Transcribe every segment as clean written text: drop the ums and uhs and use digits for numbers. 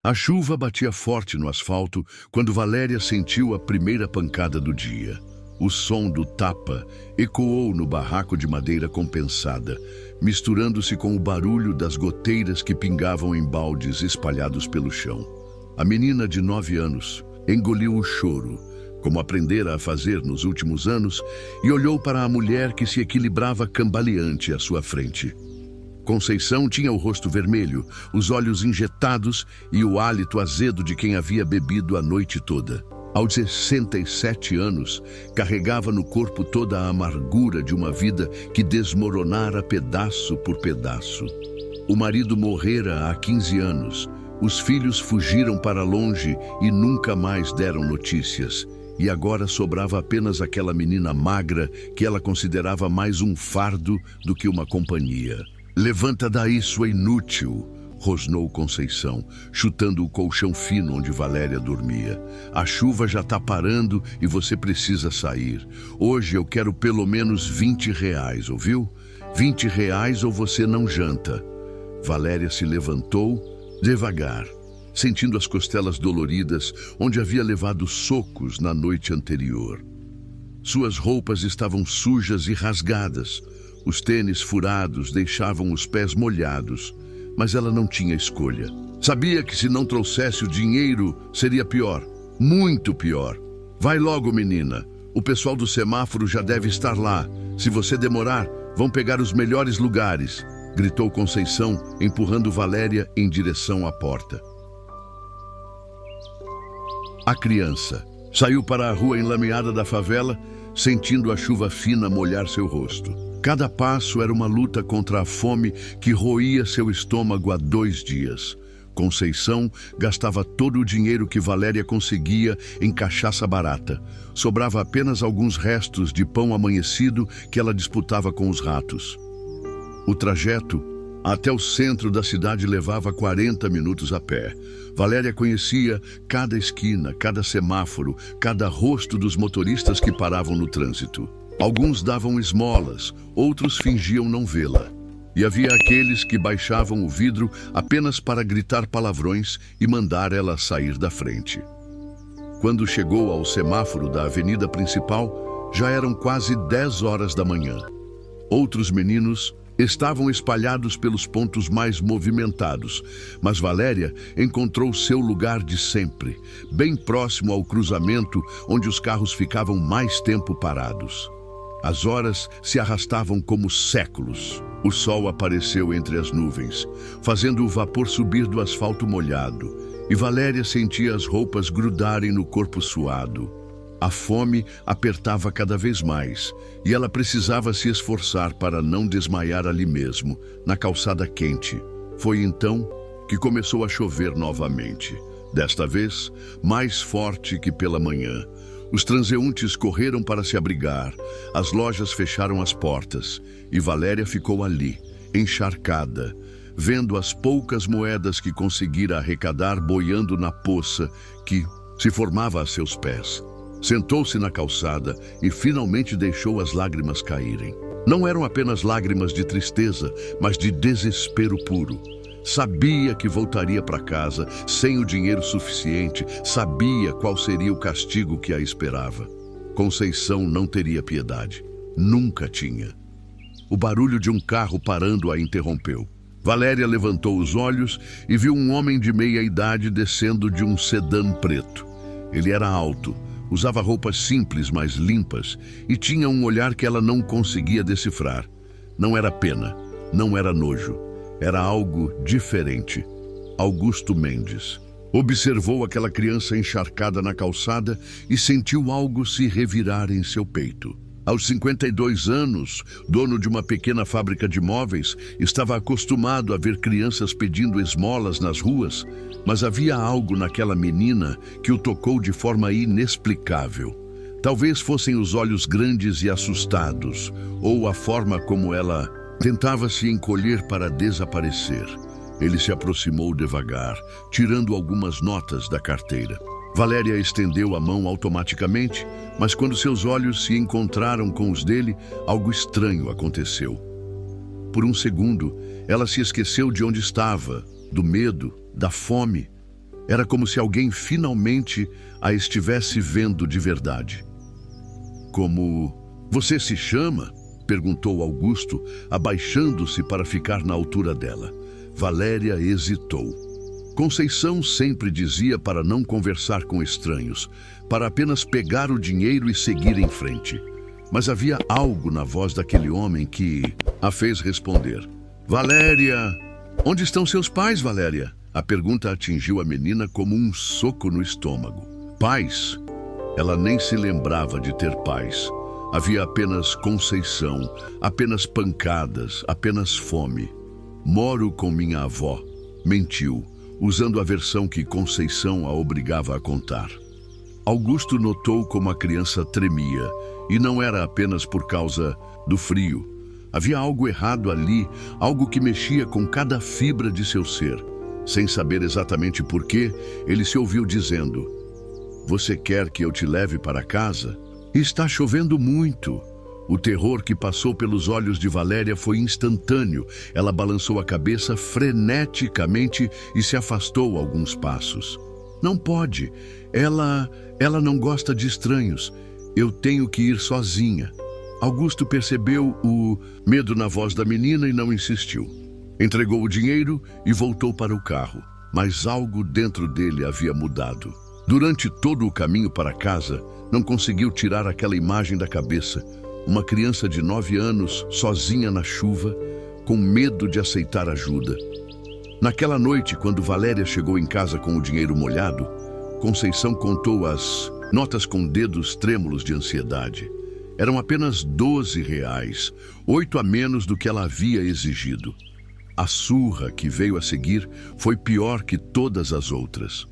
A chuva batia forte no asfalto quando Valéria sentiu a primeira pancada do dia. O som do tapa ecoou no barraco de madeira compensada, misturando-se com o barulho das goteiras que pingavam em baldes espalhados pelo chão. A menina de 9 anos engoliu o choro, como aprendera a fazer nos últimos anos, e olhou para a mulher que se equilibrava cambaleante à sua frente. Conceição tinha o rosto vermelho, os olhos injetados e o hálito azedo de quem havia bebido a noite toda. Aos 67 anos, carregava no corpo toda a amargura de uma vida que desmoronara pedaço por pedaço. O marido morrera há 15 anos, os filhos fugiram para longe e nunca mais deram notícias. E agora sobrava apenas aquela menina magra que ela considerava mais um fardo do que uma companhia. "Levanta daí, sua inútil", rosnou Conceição, chutando o colchão fino onde Valéria dormia. "A chuva já está parando e você precisa sair. Hoje eu quero pelo menos R$ 20, ouviu? R$ 20 ou você não janta." Valéria se levantou devagar, sentindo as costelas doloridas onde havia levado socos na noite anterior. Suas roupas estavam sujas e rasgadas. Os tênis furados deixavam os pés molhados, mas ela não tinha escolha. Sabia que se não trouxesse o dinheiro, seria pior, muito pior. "Vai logo, menina. O pessoal do semáforo já deve estar lá. Se você demorar, vão pegar os melhores lugares", gritou Conceição, empurrando Valéria em direção à porta. A criança saiu para a rua enlameada da favela, sentindo a chuva fina molhar seu rosto. Cada passo era uma luta contra a fome que roía seu estômago há 2 dias. Conceição gastava todo o dinheiro que Valéria conseguia em cachaça barata. Sobrava apenas alguns restos de pão amanhecido que ela disputava com os ratos. O trajeto até o centro da cidade levava 40 minutos a pé. Valéria conhecia cada esquina, cada semáforo, cada rosto dos motoristas que paravam no trânsito. Alguns davam esmolas, outros fingiam não vê-la. E havia aqueles que baixavam o vidro apenas para gritar palavrões e mandar ela sair da frente. Quando chegou ao semáforo da avenida principal, já eram quase 10 horas da manhã. Outros meninos estavam espalhados pelos pontos mais movimentados, mas Valéria encontrou seu lugar de sempre, bem próximo ao cruzamento onde os carros ficavam mais tempo parados. As horas se arrastavam como séculos. O sol apareceu entre as nuvens, fazendo o vapor subir do asfalto molhado, e Valéria sentia as roupas grudarem no corpo suado. A fome apertava cada vez mais, e ela precisava se esforçar para não desmaiar ali mesmo, na calçada quente. Foi então que começou a chover novamente, desta vez mais forte que pela manhã. Os transeuntes correram para se abrigar, as lojas fecharam as portas, e Valéria ficou ali, encharcada, vendo as poucas moedas que conseguira arrecadar boiando na poça que se formava a seus pés. Sentou-se na calçada e finalmente deixou as lágrimas caírem. Não eram apenas lágrimas de tristeza, mas de desespero puro. Sabia que voltaria para casa sem o dinheiro suficiente, sabia qual seria o castigo que a esperava. Conceição não teria piedade. Nunca tinha. O barulho de um carro parando a interrompeu. Valéria levantou os olhos e viu um homem de meia idade descendo de um sedã preto. Ele era alto, usava roupas simples, mas limpas, e tinha um olhar que ela não conseguia decifrar. Não era pena, não era nojo. Era algo diferente. Augusto Mendes. Observou aquela criança encharcada na calçada e sentiu algo se revirar em seu peito. Aos 52 anos, dono de uma pequena fábrica de móveis, estava acostumado a ver crianças pedindo esmolas nas ruas, mas havia algo naquela menina que o tocou de forma inexplicável. Talvez fossem os olhos grandes e assustados, ou a forma como ela tentava se encolher para desaparecer. Ele se aproximou devagar, tirando algumas notas da carteira. Valéria estendeu a mão automaticamente, mas quando seus olhos se encontraram com os dele, algo estranho aconteceu. Por um segundo, ela se esqueceu de onde estava, do medo, da fome. Era como se alguém finalmente a estivesse vendo de verdade. Como você se chama? Perguntou Augusto, abaixando-se para ficar na altura dela. Valéria hesitou. Conceição sempre dizia para não conversar com estranhos, para apenas pegar o dinheiro e seguir em frente. Mas havia algo na voz daquele homem que a fez responder. Valéria! Onde estão seus pais, Valéria? A pergunta atingiu a menina como um soco no estômago. Pais? Ela nem se lembrava de ter pais. Havia apenas Conceição, apenas pancadas, apenas fome. Moro com minha avó. Mentiu, usando a versão que Conceição a obrigava a contar. Augusto notou como a criança tremia, e não era apenas por causa do frio. Havia algo errado ali, algo que mexia com cada fibra de seu ser. Sem saber exatamente por quê, ele se ouviu dizendo: "Você quer que eu te leve para casa? Está chovendo muito." O terror que passou pelos olhos de Valéria foi instantâneo. Ela balançou a cabeça freneticamente e se afastou alguns passos. "Não pode. Ela não gosta de estranhos. Eu tenho que ir sozinha." Augusto percebeu o medo na voz da menina e não insistiu. Entregou o dinheiro e voltou para o carro, mas algo dentro dele havia mudado. Durante todo o caminho para casa, não conseguiu tirar aquela imagem da cabeça. Uma criança de 9 anos, sozinha na chuva, com medo de aceitar ajuda. Naquela noite, quando Valéria chegou em casa com o dinheiro molhado, Conceição contou as notas com dedos trêmulos de ansiedade. Eram apenas R$12, 8 a menos do que ela havia exigido. A surra que veio a seguir foi pior que todas as outras.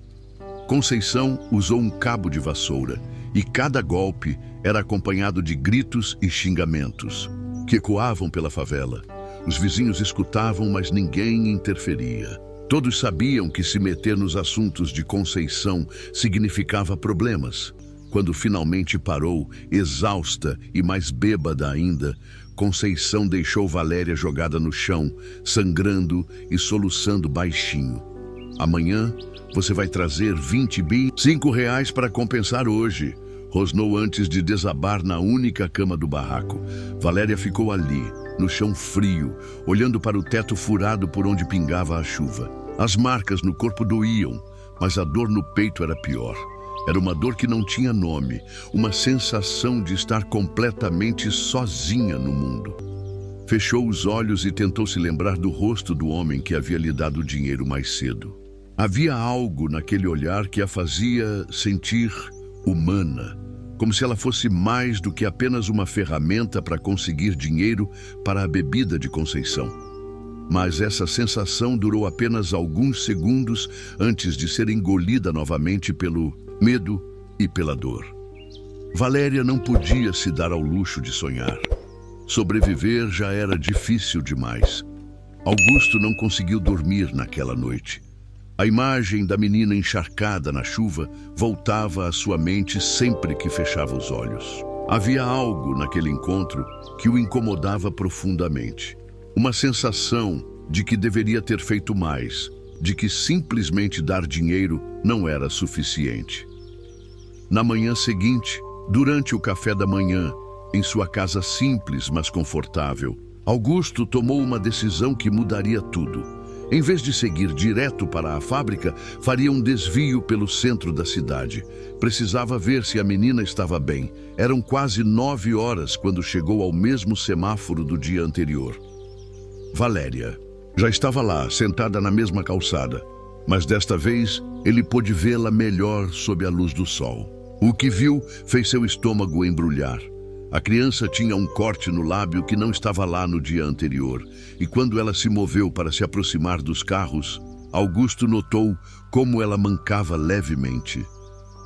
Conceição usou um cabo de vassoura e cada golpe era acompanhado de gritos e xingamentos que ecoavam pela favela. Os vizinhos escutavam, mas ninguém interferia. Todos sabiam que se meter nos assuntos de Conceição significava problemas. Quando finalmente parou, exausta e mais bêbada ainda, Conceição deixou Valéria jogada no chão, sangrando e soluçando baixinho. "Amanhã você vai trazer R$25 para compensar hoje", rosnou antes de desabar na única cama do barraco. Valéria ficou ali, no chão frio, olhando para o teto furado por onde pingava a chuva. As marcas no corpo doíam, mas a dor no peito era pior. Era uma dor que não tinha nome, uma sensação de estar completamente sozinha no mundo. Fechou os olhos e tentou se lembrar do rosto do homem que havia lhe dado o dinheiro mais cedo. Havia algo naquele olhar que a fazia sentir humana, como se ela fosse mais do que apenas uma ferramenta para conseguir dinheiro para a bebida de Conceição. Mas essa sensação durou apenas alguns segundos antes de ser engolida novamente pelo medo e pela dor. Valéria não podia se dar ao luxo de sonhar. Sobreviver já era difícil demais. Augusto não conseguiu dormir naquela noite. A imagem da menina encharcada na chuva voltava à sua mente sempre que fechava os olhos. Havia algo naquele encontro que o incomodava profundamente. Uma sensação de que deveria ter feito mais, de que simplesmente dar dinheiro não era suficiente. Na manhã seguinte, durante o café da manhã, em sua casa simples, mas confortável, Augusto tomou uma decisão que mudaria tudo. Em vez de seguir direto para a fábrica, faria um desvio pelo centro da cidade. Precisava ver se a menina estava bem. Eram quase 9 horas quando chegou ao mesmo semáforo do dia anterior. Valéria já estava lá, sentada na mesma calçada, mas desta vez ele pôde vê-la melhor sob a luz do sol. O que viu fez seu estômago embrulhar. A criança tinha um corte no lábio que não estava lá no dia anterior, e quando ela se moveu para se aproximar dos carros, Augusto notou como ela mancava levemente.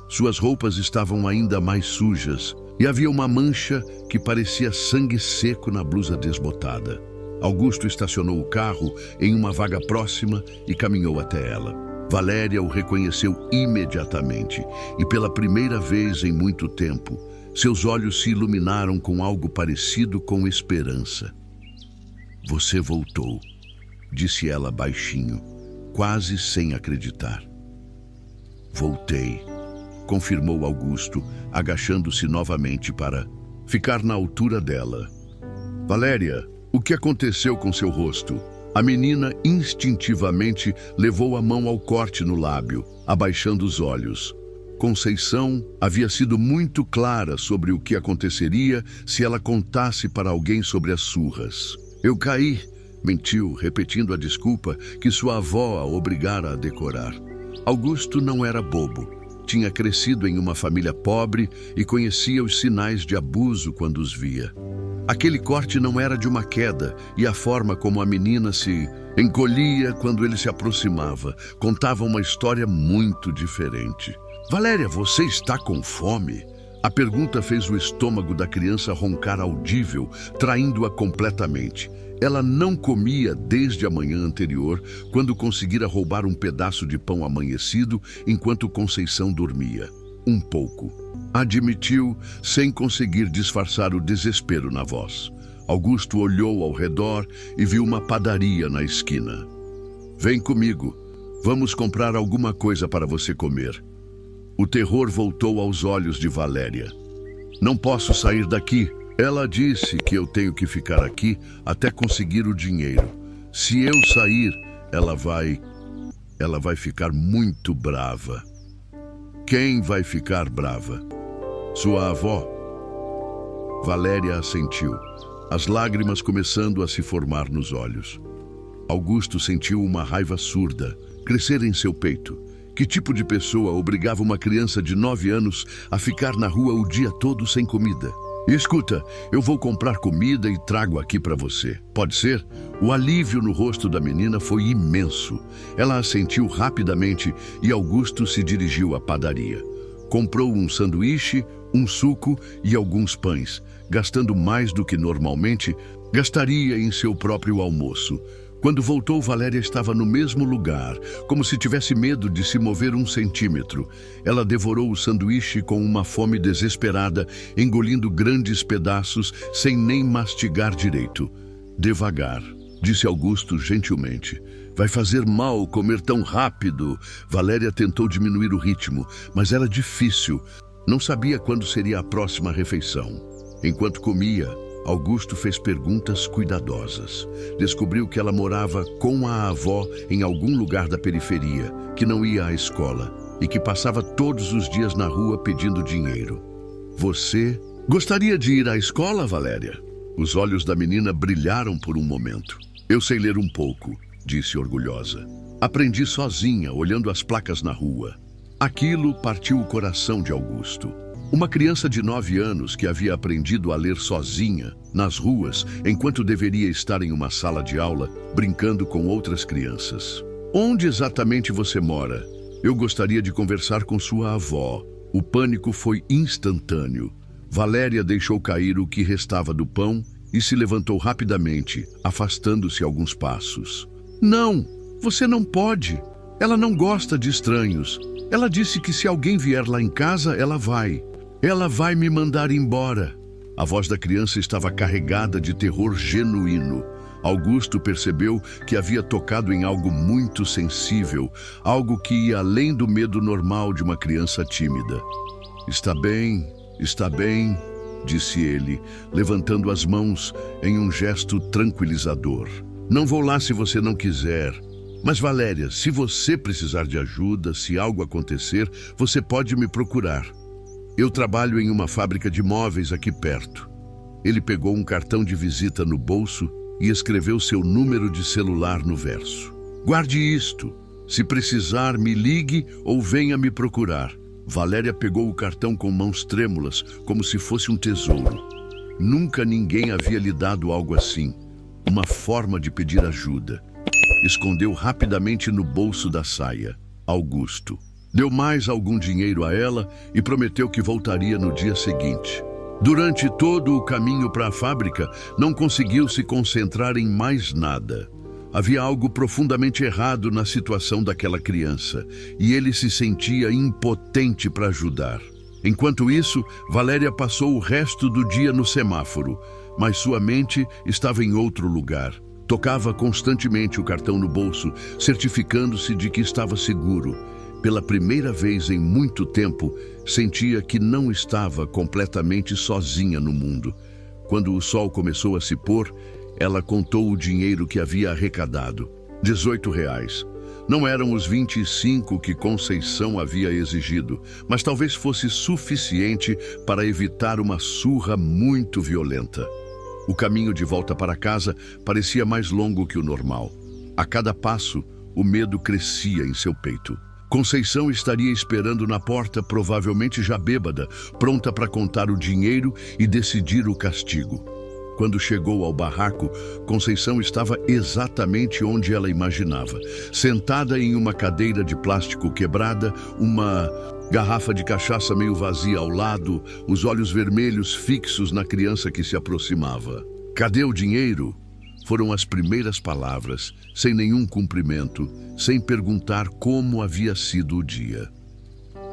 Suas roupas estavam ainda mais sujas, e havia uma mancha que parecia sangue seco na blusa desbotada. Augusto estacionou o carro em uma vaga próxima e caminhou até ela. Valéria o reconheceu imediatamente, e pela primeira vez em muito tempo, seus olhos se iluminaram com algo parecido com esperança. "Você voltou", disse ela baixinho, quase sem acreditar. Voltei, confirmou Augusto, agachando-se novamente para ficar na altura dela. Valéria, o que aconteceu com seu rosto? A menina instintivamente levou a mão ao corte no lábio, abaixando os olhos. Conceição havia sido muito clara sobre o que aconteceria se ela contasse para alguém sobre as surras. Eu caí, mentiu, repetindo a desculpa que sua avó a obrigara a decorar. Augusto não era bobo. Tinha crescido em uma família pobre e conhecia os sinais de abuso quando os via. Aquele corte não era de uma queda, e a forma como a menina se encolhia quando ele se aproximava contava uma história muito diferente. Valéria, você está com fome? A pergunta fez o estômago da criança roncar audível, traindo-a completamente. Ela não comia desde a manhã anterior, quando conseguira roubar um pedaço de pão amanhecido enquanto Conceição dormia. Um pouco. Admitiu, sem conseguir disfarçar o desespero na voz. Augusto olhou ao redor e viu uma padaria na esquina. Vem comigo. Vamos comprar alguma coisa para você comer. O terror voltou aos olhos de Valéria. Não posso sair daqui. Ela disse que eu tenho que ficar aqui até conseguir o dinheiro. Se eu sair, ela vai ficar muito brava. Quem vai ficar brava? Sua avó? Valéria assentiu, as lágrimas começando a se formar nos olhos. Augusto sentiu uma raiva surda crescer em seu peito. Que tipo de pessoa obrigava uma criança de 9 anos a ficar na rua o dia todo sem comida? Escuta, eu vou comprar comida e trago aqui para você. Pode ser? O alívio no rosto da menina foi imenso. Ela assentiu rapidamente e Augusto se dirigiu à padaria. Comprou um sanduíche, um suco e alguns pães, gastando mais do que normalmente gastaria em seu próprio almoço. Quando voltou, Valéria estava no mesmo lugar, como se tivesse medo de se mover 1 centímetro. Ela devorou o sanduíche com uma fome desesperada, engolindo grandes pedaços sem nem mastigar direito. Devagar, disse Augusto gentilmente. Vai fazer mal comer tão rápido. Valéria tentou diminuir o ritmo, mas era difícil. Não sabia quando seria a próxima refeição. Enquanto comia, Augusto fez perguntas cuidadosas. Descobriu que ela morava com a avó em algum lugar da periferia, que não ia à escola e que passava todos os dias na rua pedindo dinheiro. Você gostaria de ir à escola, Valéria? Os olhos da menina brilharam por um momento. Eu sei ler um pouco, disse orgulhosa. Aprendi sozinha, olhando as placas na rua. Aquilo partiu o coração de Augusto. Uma criança de 9 anos que havia aprendido a ler sozinha, nas ruas, enquanto deveria estar em uma sala de aula, brincando com outras crianças. Onde exatamente você mora? Eu gostaria de conversar com sua avó. O pânico foi instantâneo. Valéria deixou cair o que restava do pão e se levantou rapidamente, afastando-se alguns passos. Não, você não pode. Ela não gosta de estranhos. Ela disse que se alguém vier lá em casa, ela vai. Ela vai me mandar embora. A voz da criança estava carregada de terror genuíno. Augusto percebeu que havia tocado em algo muito sensível, algo que ia além do medo normal de uma criança tímida. Está bem, disse ele, levantando as mãos em um gesto tranquilizador. Não vou lá se você não quiser. Mas, Valéria, se você precisar de ajuda, se algo acontecer, você pode me procurar. Eu trabalho em uma fábrica de móveis aqui perto. Ele pegou um cartão de visita no bolso e escreveu seu número de celular no verso. Guarde isto. Se precisar, me ligue ou venha me procurar. Valéria pegou o cartão com mãos trêmulas, como se fosse um tesouro. Nunca ninguém havia lhe dado algo assim. Uma forma de pedir ajuda. Escondeu rapidamente no bolso da saia. Augusto. Deu mais algum dinheiro a ela e prometeu que voltaria no dia seguinte. Durante todo o caminho para a fábrica, não conseguiu se concentrar em mais nada. Havia algo profundamente errado na situação daquela criança e ele se sentia impotente para ajudar. Enquanto isso, Valéria passou o resto do dia no semáforo, mas sua mente estava em outro lugar. Tocava constantemente o cartão no bolso, certificando-se de que estava seguro. Pela primeira vez em muito tempo, sentia que não estava completamente sozinha no mundo. Quando o sol começou a se pôr, ela contou o dinheiro que havia arrecadado. R$ 18. Não eram os 25 que Conceição havia exigido, mas talvez fosse suficiente para evitar uma surra muito violenta. O caminho de volta para casa parecia mais longo que o normal. A cada passo, o medo crescia em seu peito. Conceição estaria esperando na porta, provavelmente já bêbada, pronta para contar o dinheiro e decidir o castigo. Quando chegou ao barraco, Conceição estava exatamente onde ela imaginava. Sentada em uma cadeira de plástico quebrada, uma garrafa de cachaça meio vazia ao lado, os olhos vermelhos fixos na criança que se aproximava. "Cadê o dinheiro?" Foram as primeiras palavras, sem nenhum cumprimento, sem perguntar como havia sido o dia.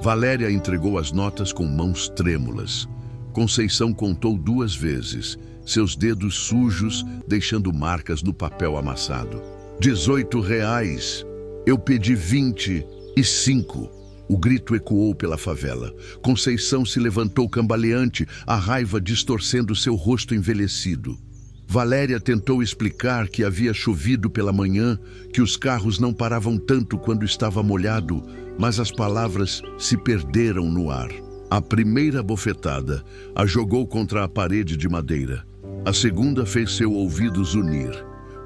Valéria entregou as notas com mãos trêmulas. Conceição contou 2 vezes, seus dedos sujos deixando marcas no papel amassado. R$ 18. Eu pedi 25. O grito ecoou pela favela. Conceição se levantou cambaleante, a raiva distorcendo seu rosto envelhecido. Valéria tentou explicar que havia chovido pela manhã, que os carros não paravam tanto quando estava molhado, mas as palavras se perderam no ar. A primeira bofetada a jogou contra a parede de madeira. A segunda fez seu ouvido zunir.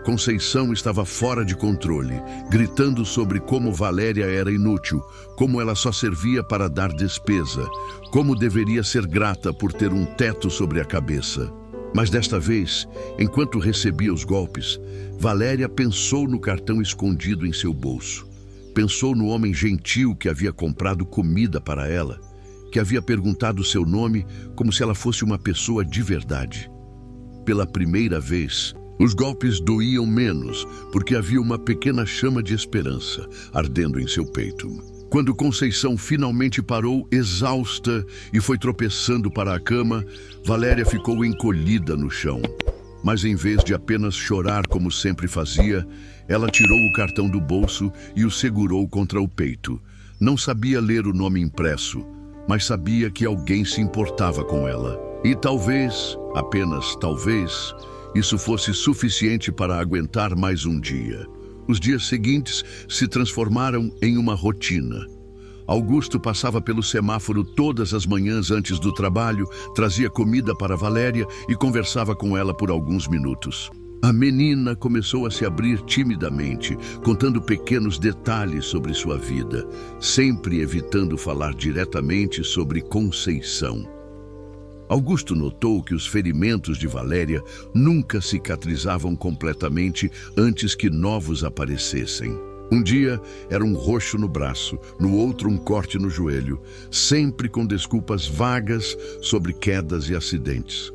Conceição estava fora de controle, gritando sobre como Valéria era inútil, como ela só servia para dar despesa, como deveria ser grata por ter um teto sobre a cabeça. Mas desta vez, enquanto recebia os golpes, Valéria pensou no cartão escondido em seu bolso. Pensou no homem gentil que havia comprado comida para ela, que havia perguntado seu nome como se ela fosse uma pessoa de verdade. Pela primeira vez, os golpes doíam menos, porque havia uma pequena chama de esperança ardendo em seu peito. Quando Conceição finalmente parou, exausta, e foi tropeçando para a cama, Valéria ficou encolhida no chão. Mas em vez de apenas chorar como sempre fazia, ela tirou o cartão do bolso e o segurou contra o peito. Não sabia ler o nome impresso, mas sabia que alguém se importava com ela. E talvez, apenas talvez, isso fosse suficiente para aguentar mais um dia. Os dias seguintes se transformaram em uma rotina. Augusto passava pelo semáforo todas as manhãs antes do trabalho, trazia comida para Valéria e conversava com ela por alguns minutos. A menina começou a se abrir timidamente, contando pequenos detalhes sobre sua vida, sempre evitando falar diretamente sobre Conceição. Augusto notou que os ferimentos de Valéria nunca cicatrizavam completamente antes que novos aparecessem. Um dia era um roxo no braço, no outro um corte no joelho, sempre com desculpas vagas sobre quedas e acidentes.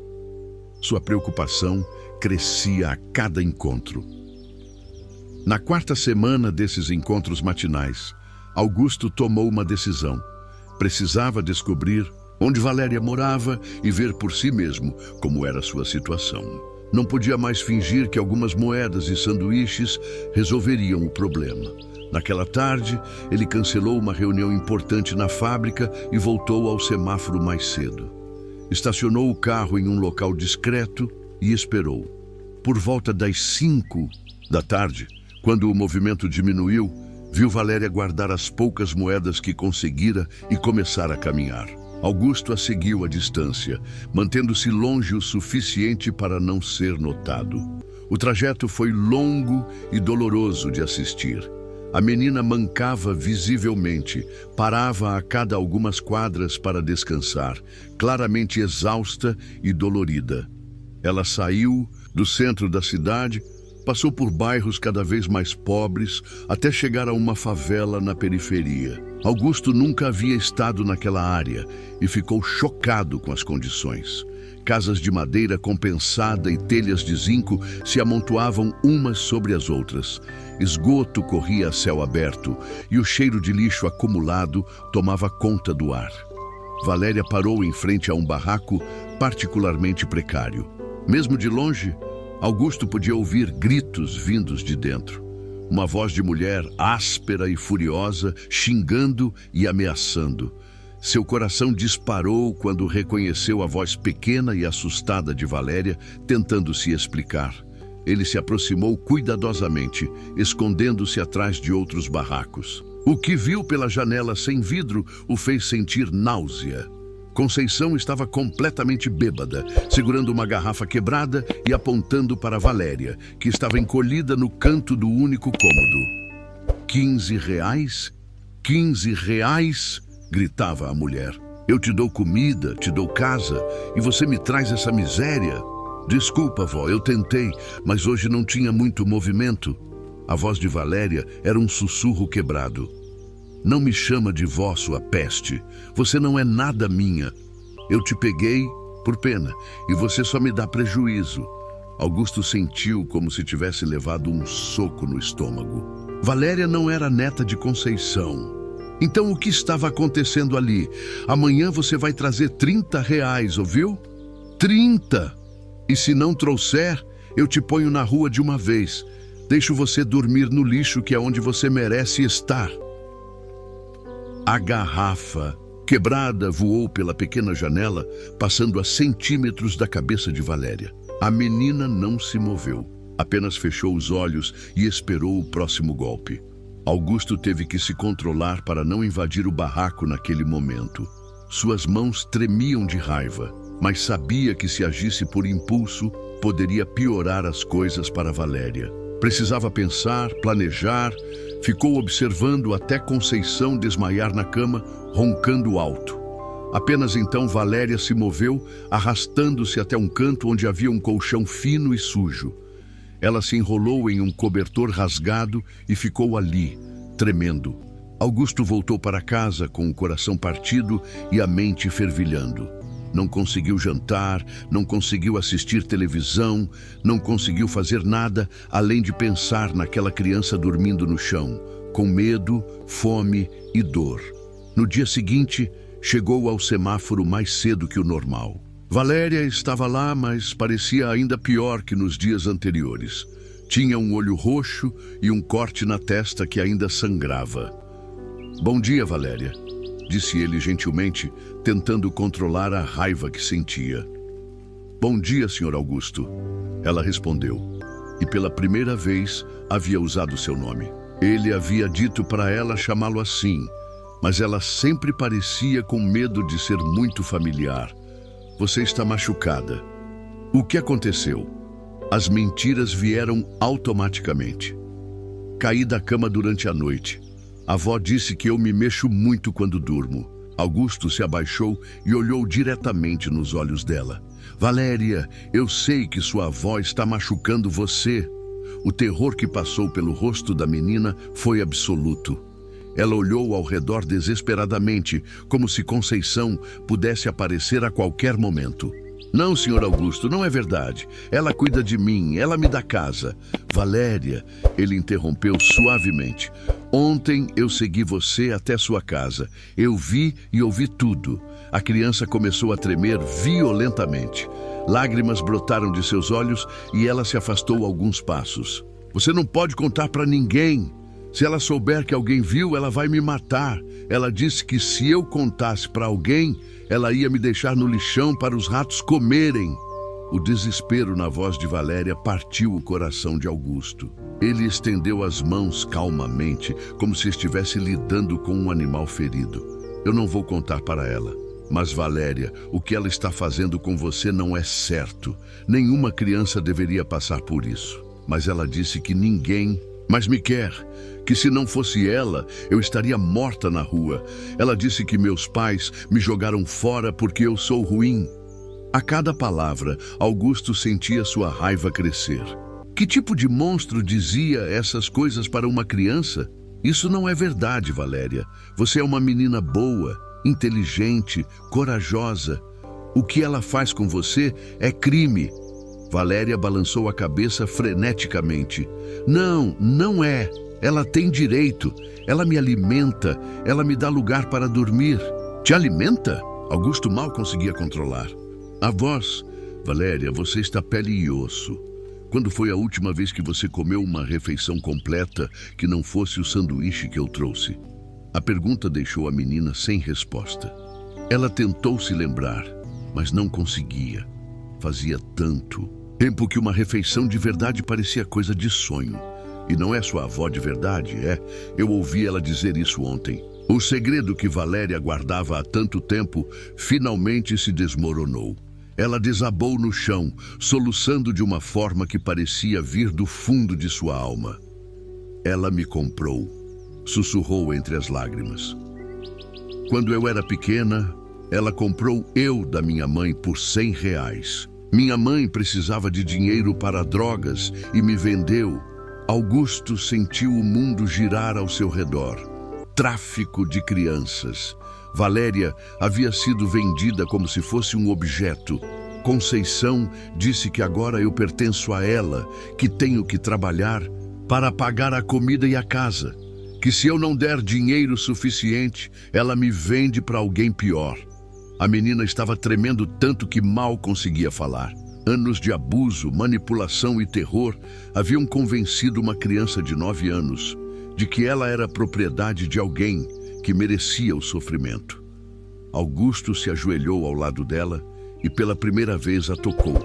Sua preocupação crescia a cada encontro. Na 4ª semana desses encontros matinais, Augusto tomou uma decisão. Precisava descobrir onde Valéria morava e ver por si mesmo como era sua situação. Não podia mais fingir que algumas moedas e sanduíches resolveriam o problema. Naquela tarde, ele cancelou uma reunião importante na fábrica e voltou ao semáforo mais cedo. Estacionou o carro em um local discreto e esperou. Por volta das 5 da tarde, quando o movimento diminuiu, viu Valéria guardar as poucas moedas que conseguira e começar a caminhar. Augusto a seguiu à distância, mantendo-se longe o suficiente para não ser notado. O trajeto foi longo e doloroso de assistir. A menina mancava visivelmente, parava a cada algumas quadras para descansar, claramente exausta e dolorida. Ela saiu do centro da cidade, passou por bairros cada vez mais pobres, até chegar a uma favela na periferia. Augusto nunca havia estado naquela área e ficou chocado com as condições. Casas de madeira compensada e telhas de zinco se amontoavam umas sobre as outras. Esgoto corria a céu aberto e o cheiro de lixo acumulado tomava conta do ar. Valéria parou em frente a um barraco particularmente precário. Mesmo de longe, Augusto podia ouvir gritos vindos de dentro. Uma voz de mulher áspera e furiosa, xingando e ameaçando. Seu coração disparou quando reconheceu a voz pequena e assustada de Valéria, tentando se explicar. Ele se aproximou cuidadosamente, escondendo-se atrás de outros barracos. O que viu pela janela sem vidro o fez sentir náusea. Conceição estava completamente bêbada, segurando uma garrafa quebrada e apontando para Valéria, que estava encolhida no canto do único cômodo. 15 reais? 15 reais? Gritava a mulher. Eu te dou comida, te dou casa, e você me traz essa miséria? Desculpa, vó, eu tentei, mas hoje não tinha muito movimento. A voz de Valéria era um sussurro quebrado. Não me chama de vó, sua peste. Você não é nada minha. Eu te peguei por pena e você só me dá prejuízo. Augusto sentiu como se tivesse levado um soco no estômago. Valéria não era neta de Conceição. Então o que estava acontecendo ali? Amanhã você vai trazer 30 reais, ouviu? 30! E se não trouxer, eu te ponho na rua de uma vez. Deixo você dormir no lixo, que é onde você merece estar. A garrafa quebrada voou pela pequena janela, passando a centímetros da cabeça de Valéria. A menina não se moveu, apenas fechou os olhos e esperou o próximo golpe. Augusto teve que se controlar para não invadir o barraco naquele momento. Suas mãos tremiam de raiva, mas sabia que se agisse por impulso, poderia piorar as coisas para Valéria. Precisava pensar, planejar. Ficou observando até Conceição desmaiar na cama, roncando alto. Apenas então Valéria se moveu, arrastando-se até um canto onde havia um colchão fino e sujo. Ela se enrolou em um cobertor rasgado e ficou ali, tremendo. Augusto voltou para casa com o coração partido e a mente fervilhando. Não conseguiu jantar, não conseguiu assistir televisão, não conseguiu fazer nada além de pensar naquela criança dormindo no chão, com medo, fome e dor. No dia seguinte, chegou ao semáforo mais cedo que o normal. Valéria estava lá, mas parecia ainda pior que nos dias anteriores. Tinha um olho roxo e um corte na testa que ainda sangrava. Bom dia, Valéria, disse ele gentilmente, tentando controlar a raiva que sentia. Bom dia, Sr. Augusto, ela respondeu, e pela primeira vez havia usado seu nome. Ele havia dito para ela chamá-lo assim, mas ela sempre parecia com medo de ser muito familiar. Você está machucada. O que aconteceu? As mentiras vieram automaticamente. Caí da cama durante a noite. A avó disse que eu me mexo muito quando durmo. Augusto se abaixou e olhou diretamente nos olhos dela. Valéria, eu sei que sua avó está machucando você. O terror que passou pelo rosto da menina foi absoluto. Ela olhou ao redor desesperadamente, como se Conceição pudesse aparecer a qualquer momento. Não, Sr. Augusto, não é verdade. Ela cuida de mim, ela me dá casa. Valéria, ele interrompeu suavemente. Ontem eu segui você até sua casa. Eu vi e ouvi tudo. A criança começou a tremer violentamente. Lágrimas brotaram de seus olhos e ela se afastou alguns passos. Você não pode contar para ninguém. Se ela souber que alguém viu, ela vai me matar. Ela disse que se eu contasse para alguém, ela ia me deixar no lixão para os ratos comerem. O desespero na voz de Valéria partiu o coração de Augusto. Ele estendeu as mãos calmamente, como se estivesse lidando com um animal ferido. Eu não vou contar para ela. Mas, Valéria, o que ela está fazendo com você não é certo. Nenhuma criança deveria passar por isso. Mas ela disse que ninguém mais me quer, que se não fosse ela, eu estaria morta na rua. Ela disse que meus pais me jogaram fora porque eu sou ruim. A cada palavra, Augusto sentia sua raiva crescer. Que tipo de monstro dizia essas coisas para uma criança? Isso não é verdade, Valéria. Você é uma menina boa, inteligente, corajosa. O que ela faz com você é crime. Valéria balançou a cabeça freneticamente. Não, não é. Ela tem direito. Ela me alimenta. Ela me dá lugar para dormir. Te alimenta? Augusto mal conseguia controlar. A voz. Valéria, você está pele e osso. Quando foi a última vez que você comeu uma refeição completa que não fosse o sanduíche que eu trouxe? A pergunta deixou a menina sem resposta. Ela tentou se lembrar, mas não conseguia. Fazia tanto tempo que uma refeição de verdade parecia coisa de sonho. E não é sua avó de verdade, é? Eu ouvi ela dizer isso ontem. O segredo que Valéria guardava há tanto tempo finalmente se desmoronou. Ela desabou no chão, soluçando de uma forma que parecia vir do fundo de sua alma. Ela me comprou, sussurrou entre as lágrimas. Quando eu era pequena, ela comprou eu da minha mãe por R$100. Minha mãe precisava de dinheiro para drogas e me vendeu. Augusto sentiu o mundo girar ao seu redor. Tráfico de crianças. Valéria havia sido vendida como se fosse um objeto. Conceição disse que agora eu pertenço a ela, que tenho que trabalhar para pagar a comida e a casa. Que se eu não der dinheiro suficiente, ela me vende para alguém pior. A menina estava tremendo tanto que mal conseguia falar. Anos de abuso, manipulação e terror haviam convencido uma criança de 9 anos de que ela era propriedade de alguém que merecia o sofrimento. Augusto se ajoelhou ao lado dela e pela primeira vez a tocou,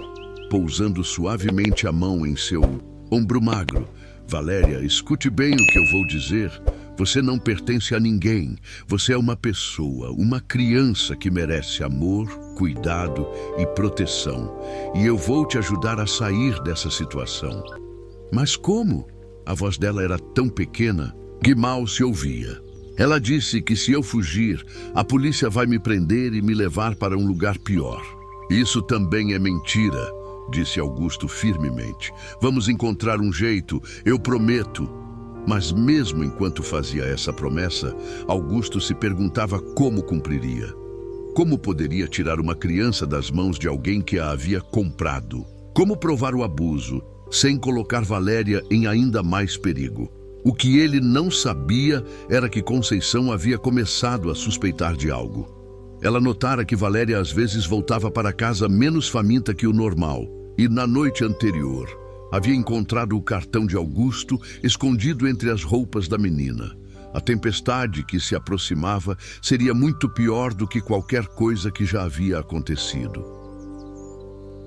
pousando suavemente a mão em seu ombro magro. Valéria, escute bem o que eu vou dizer. Você não pertence a ninguém. Você é uma pessoa, uma criança que merece amor, cuidado e proteção. E eu vou te ajudar a sair dessa situação. Mas como? A voz dela era tão pequena que mal se ouvia. Ela disse que se eu fugir, a polícia vai me prender e me levar para um lugar pior. Isso também é mentira, disse Augusto firmemente. Vamos encontrar um jeito, eu prometo. Mas mesmo enquanto fazia essa promessa, Augusto se perguntava como cumpriria. Como poderia tirar uma criança das mãos de alguém que a havia comprado? Como provar o abuso, sem colocar Valéria em ainda mais perigo? O que ele não sabia era que Conceição havia começado a suspeitar de algo. Ela notara que Valéria às vezes voltava para casa menos faminta que o normal. E na noite anterior, havia encontrado o cartão de Augusto escondido entre as roupas da menina. A tempestade que se aproximava seria muito pior do que qualquer coisa que já havia acontecido.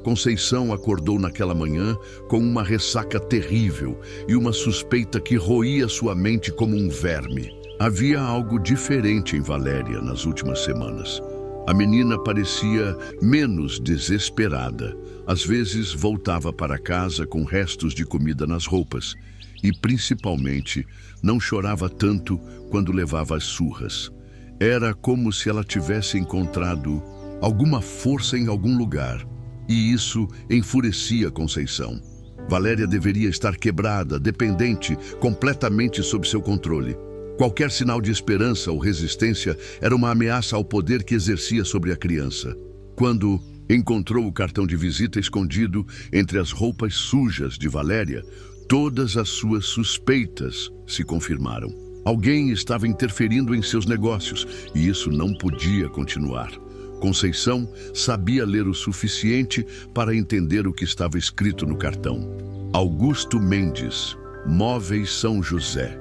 Conceição acordou naquela manhã com uma ressaca terrível e uma suspeita que roía sua mente como um verme. Havia algo diferente em Valéria nas últimas semanas. A menina parecia menos desesperada. Às vezes voltava para casa com restos de comida nas roupas e, principalmente, não chorava tanto quando levava as surras. Era como se ela tivesse encontrado alguma força em algum lugar. E isso enfurecia Conceição. Valéria deveria estar quebrada, dependente, completamente sob seu controle. Qualquer sinal de esperança ou resistência era uma ameaça ao poder que exercia sobre a criança. Quando encontrou o cartão de visita escondido entre as roupas sujas de Valéria, todas as suas suspeitas se confirmaram. Alguém estava interferindo em seus negócios e isso não podia continuar. Conceição sabia ler o suficiente para entender o que estava escrito no cartão. Augusto Mendes, Móveis São José.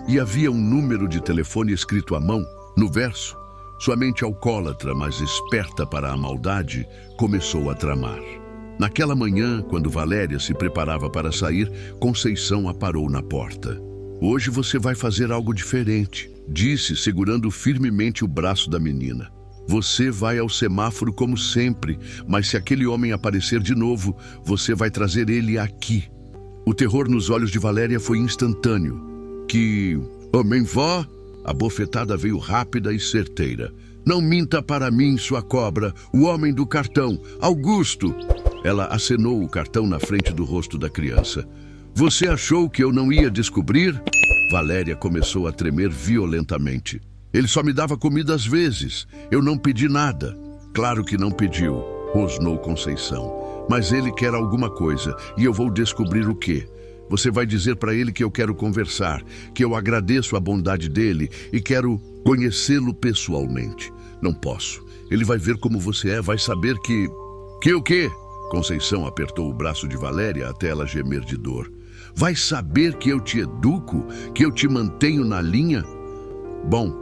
E havia um número de telefone escrito à mão. No verso, sua mente alcoólatra, mas esperta para a maldade, começou a tramar. Naquela manhã, quando Valéria se preparava para sair, Conceição a parou na porta. Hoje você vai fazer algo diferente, disse, segurando firmemente o braço da menina. Você vai ao semáforo como sempre, mas se aquele homem aparecer de novo, você vai trazer ele aqui. O terror nos olhos de Valéria foi instantâneo. Que homem vó? A bofetada veio rápida e certeira. Não minta para mim, sua cobra, o homem do cartão, Augusto. Ela acenou o cartão na frente do rosto da criança. Você achou que eu não ia descobrir? Valéria começou a tremer violentamente. Ele só me dava comida às vezes. Eu não pedi nada. Claro que não pediu, rosnou Conceição. Mas ele quer alguma coisa e eu vou descobrir o quê. Você vai dizer para ele que eu quero conversar, que eu agradeço a bondade dele e quero conhecê-lo pessoalmente. Não posso. Ele vai ver como você é, vai saber que... Que o quê? Conceição apertou o braço de Valéria até ela gemer de dor. Vai saber que eu te educo, que eu te mantenho na linha? Bom,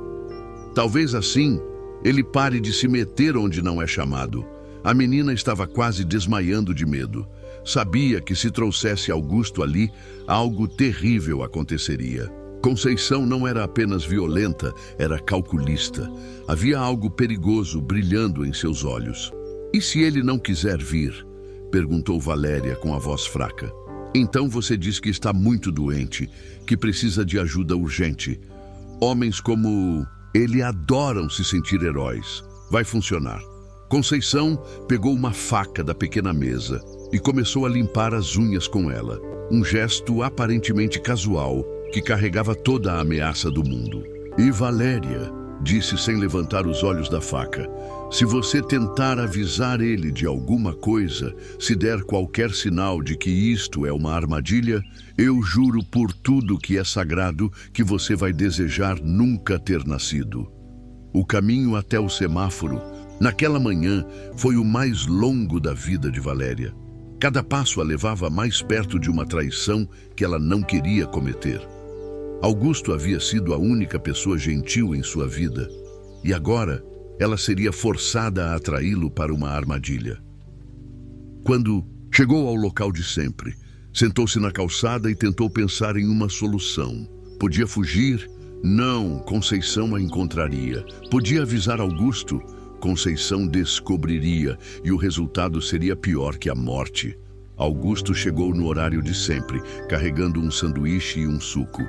talvez assim ele pare de se meter onde não é chamado. A menina estava quase desmaiando de medo. Sabia que se trouxesse Augusto ali, algo terrível aconteceria. Conceição não era apenas violenta, era calculista. Havia algo perigoso brilhando em seus olhos. E se ele não quiser vir? Perguntou Valéria com a voz fraca. Então você diz que está muito doente, que precisa de ajuda urgente. Homens como ele adoram se sentir heróis. Vai funcionar. Conceição pegou uma faca da pequena mesa e começou a limpar as unhas com ela. Um gesto aparentemente casual que carregava toda a ameaça do mundo. E Valéria disse sem levantar os olhos da faca: se você tentar avisar ele de alguma coisa, se der qualquer sinal de que isto é uma armadilha, eu juro por tudo que é sagrado que você vai desejar nunca ter nascido. O caminho até o semáforo, naquela manhã, foi o mais longo da vida de Valéria. Cada passo a levava mais perto de uma traição que ela não queria cometer. Augusto havia sido a única pessoa gentil em sua vida, e agora ela seria forçada a atraí-lo para uma armadilha. Quando chegou ao local de sempre, sentou-se na calçada e tentou pensar em uma solução. Podia fugir? Não, Conceição a encontraria. Podia avisar Augusto? Conceição descobriria, e o resultado seria pior que a morte. Augusto chegou no horário de sempre, carregando um sanduíche e um suco.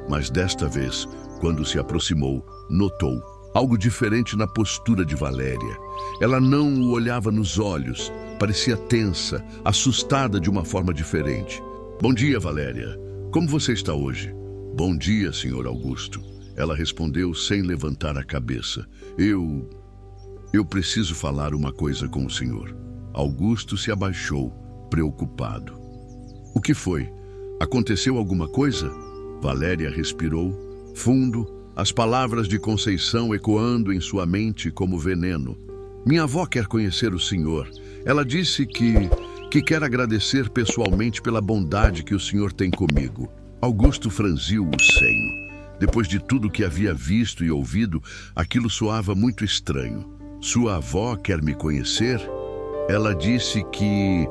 Mas desta vez, quando se aproximou, notou algo diferente na postura de Valéria. Ela não o olhava nos olhos, parecia tensa, assustada de uma forma diferente. Bom dia, Valéria. Como você está hoje? Bom dia, senhor Augusto. Ela respondeu sem levantar a cabeça. Eu preciso falar uma coisa com o senhor. Augusto se abaixou, preocupado. O que foi? Aconteceu alguma coisa? Valéria respirou fundo, as palavras de Conceição ecoando em sua mente como veneno. Minha avó quer conhecer o senhor. Ela disse que quer agradecer pessoalmente pela bondade que o senhor tem comigo. Augusto franziu o senho. Depois de tudo que havia visto e ouvido, aquilo soava muito estranho. Sua avó quer me conhecer? Ela disse que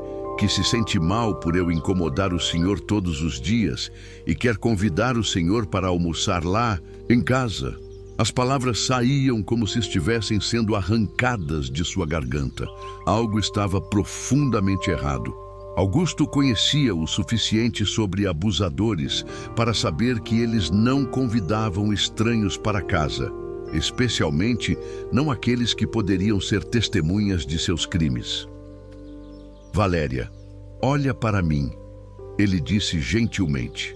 se sente mal por eu incomodar o senhor todos os dias e quer convidar o senhor para almoçar lá, em casa. As palavras saíam como se estivessem sendo arrancadas de sua garganta. Algo estava profundamente errado. Augusto conhecia o suficiente sobre abusadores para saber que eles não convidavam estranhos para casa, especialmente não aqueles que poderiam ser testemunhas de seus crimes. Valéria, olha para mim, ele disse gentilmente.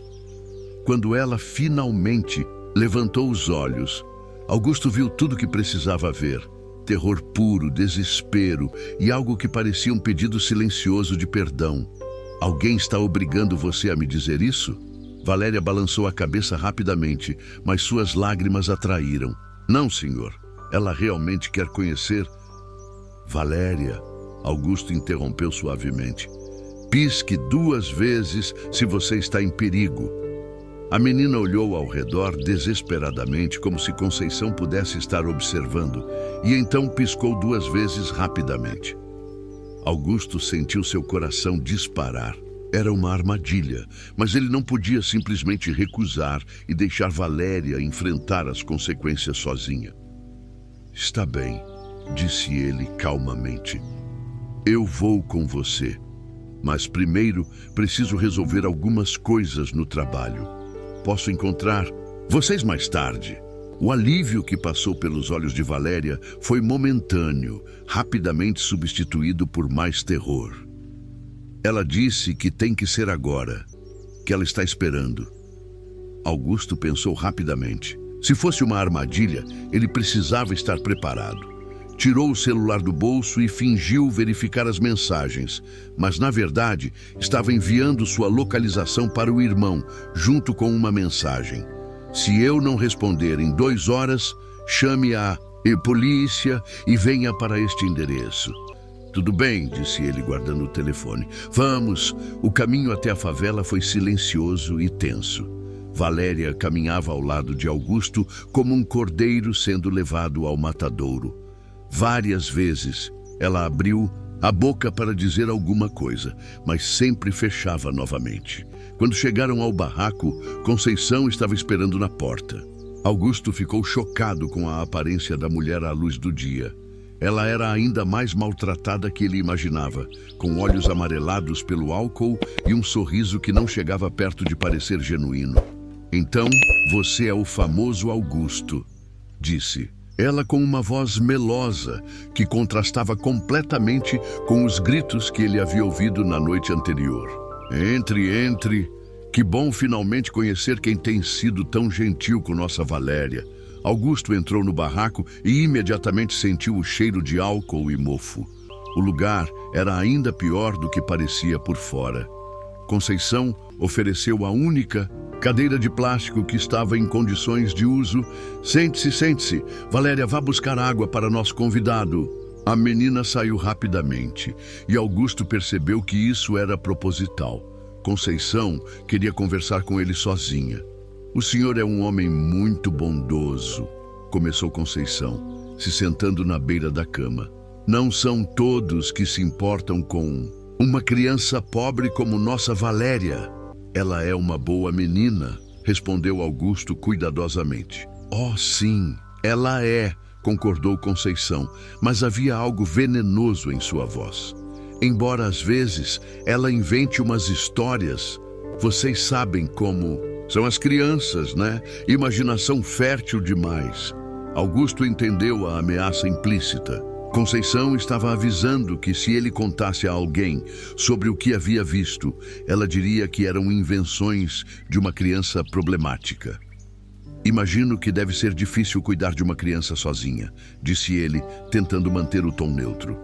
Quando ela finalmente levantou os olhos, Augusto viu tudo que precisava ver. Terror puro, desespero e algo que parecia um pedido silencioso de perdão. Alguém está obrigando você a me dizer isso? Valéria balançou a cabeça rapidamente, mas suas lágrimas atraíram. Não, senhor. Ela realmente quer conhecer. Valéria, Augusto interrompeu suavemente. Pisque 2 vezes se você está em perigo. A menina olhou ao redor desesperadamente, como se Conceição pudesse estar observando, e então piscou 2 vezes rapidamente. Augusto sentiu seu coração disparar. Era uma armadilha, mas ele não podia simplesmente recusar e deixar Valéria enfrentar as consequências sozinha. Está bem, disse ele calmamente. Eu vou com você, mas primeiro preciso resolver algumas coisas no trabalho. Posso encontrar vocês mais tarde. O alívio que passou pelos olhos de Valéria foi momentâneo, rapidamente substituído por mais terror. Ela disse que tem que ser agora, que ela está esperando. Augusto pensou rapidamente. Se fosse uma armadilha, ele precisava estar preparado. Tirou o celular do bolso e fingiu verificar as mensagens, mas na verdade estava enviando sua localização para o irmão, junto com uma mensagem. Se eu não responder em 2 horas, chame a polícia e venha para este endereço. Tudo bem, disse ele, guardando o telefone. Vamos. O caminho até a favela foi silencioso e tenso. Valéria caminhava ao lado de Augusto como um cordeiro sendo levado ao matadouro. Várias vezes ela abriu a boca para dizer alguma coisa, mas sempre fechava novamente. Quando chegaram ao barraco, Conceição estava esperando na porta. Augusto ficou chocado com a aparência da mulher à luz do dia. Ela era ainda mais maltratada que ele imaginava, com olhos amarelados pelo álcool e um sorriso que não chegava perto de parecer genuíno. Então, você é o famoso Augusto, disse. Ela com uma voz melosa, que contrastava completamente com os gritos que ele havia ouvido na noite anterior. Entre. Que bom finalmente conhecer quem tem sido tão gentil com nossa Valéria. Augusto entrou no barraco e imediatamente sentiu o cheiro de álcool e mofo. O lugar era ainda pior do que parecia por fora. Conceição ofereceu a única cadeira de plástico que estava em condições de uso. Sente-se. Valéria, vá buscar água para nosso convidado. A menina saiu rapidamente e Augusto percebeu que isso era proposital. Conceição queria conversar com ele sozinha. O senhor é um homem muito bondoso, começou Conceição, se sentando na beira da cama. Não são todos que se importam com uma criança pobre como nossa Valéria. Ela é uma boa menina, respondeu Augusto cuidadosamente. Oh, sim, ela é, concordou Conceição, mas havia algo venenoso em sua voz. Embora às vezes ela invente umas histórias, vocês sabem como são as crianças, né? Imaginação fértil demais. Augusto entendeu a ameaça implícita. Conceição estava avisando que se ele contasse a alguém sobre o que havia visto, ela diria que eram invenções de uma criança problemática. Imagino que deve ser difícil cuidar de uma criança sozinha, disse ele, tentando manter o tom neutro.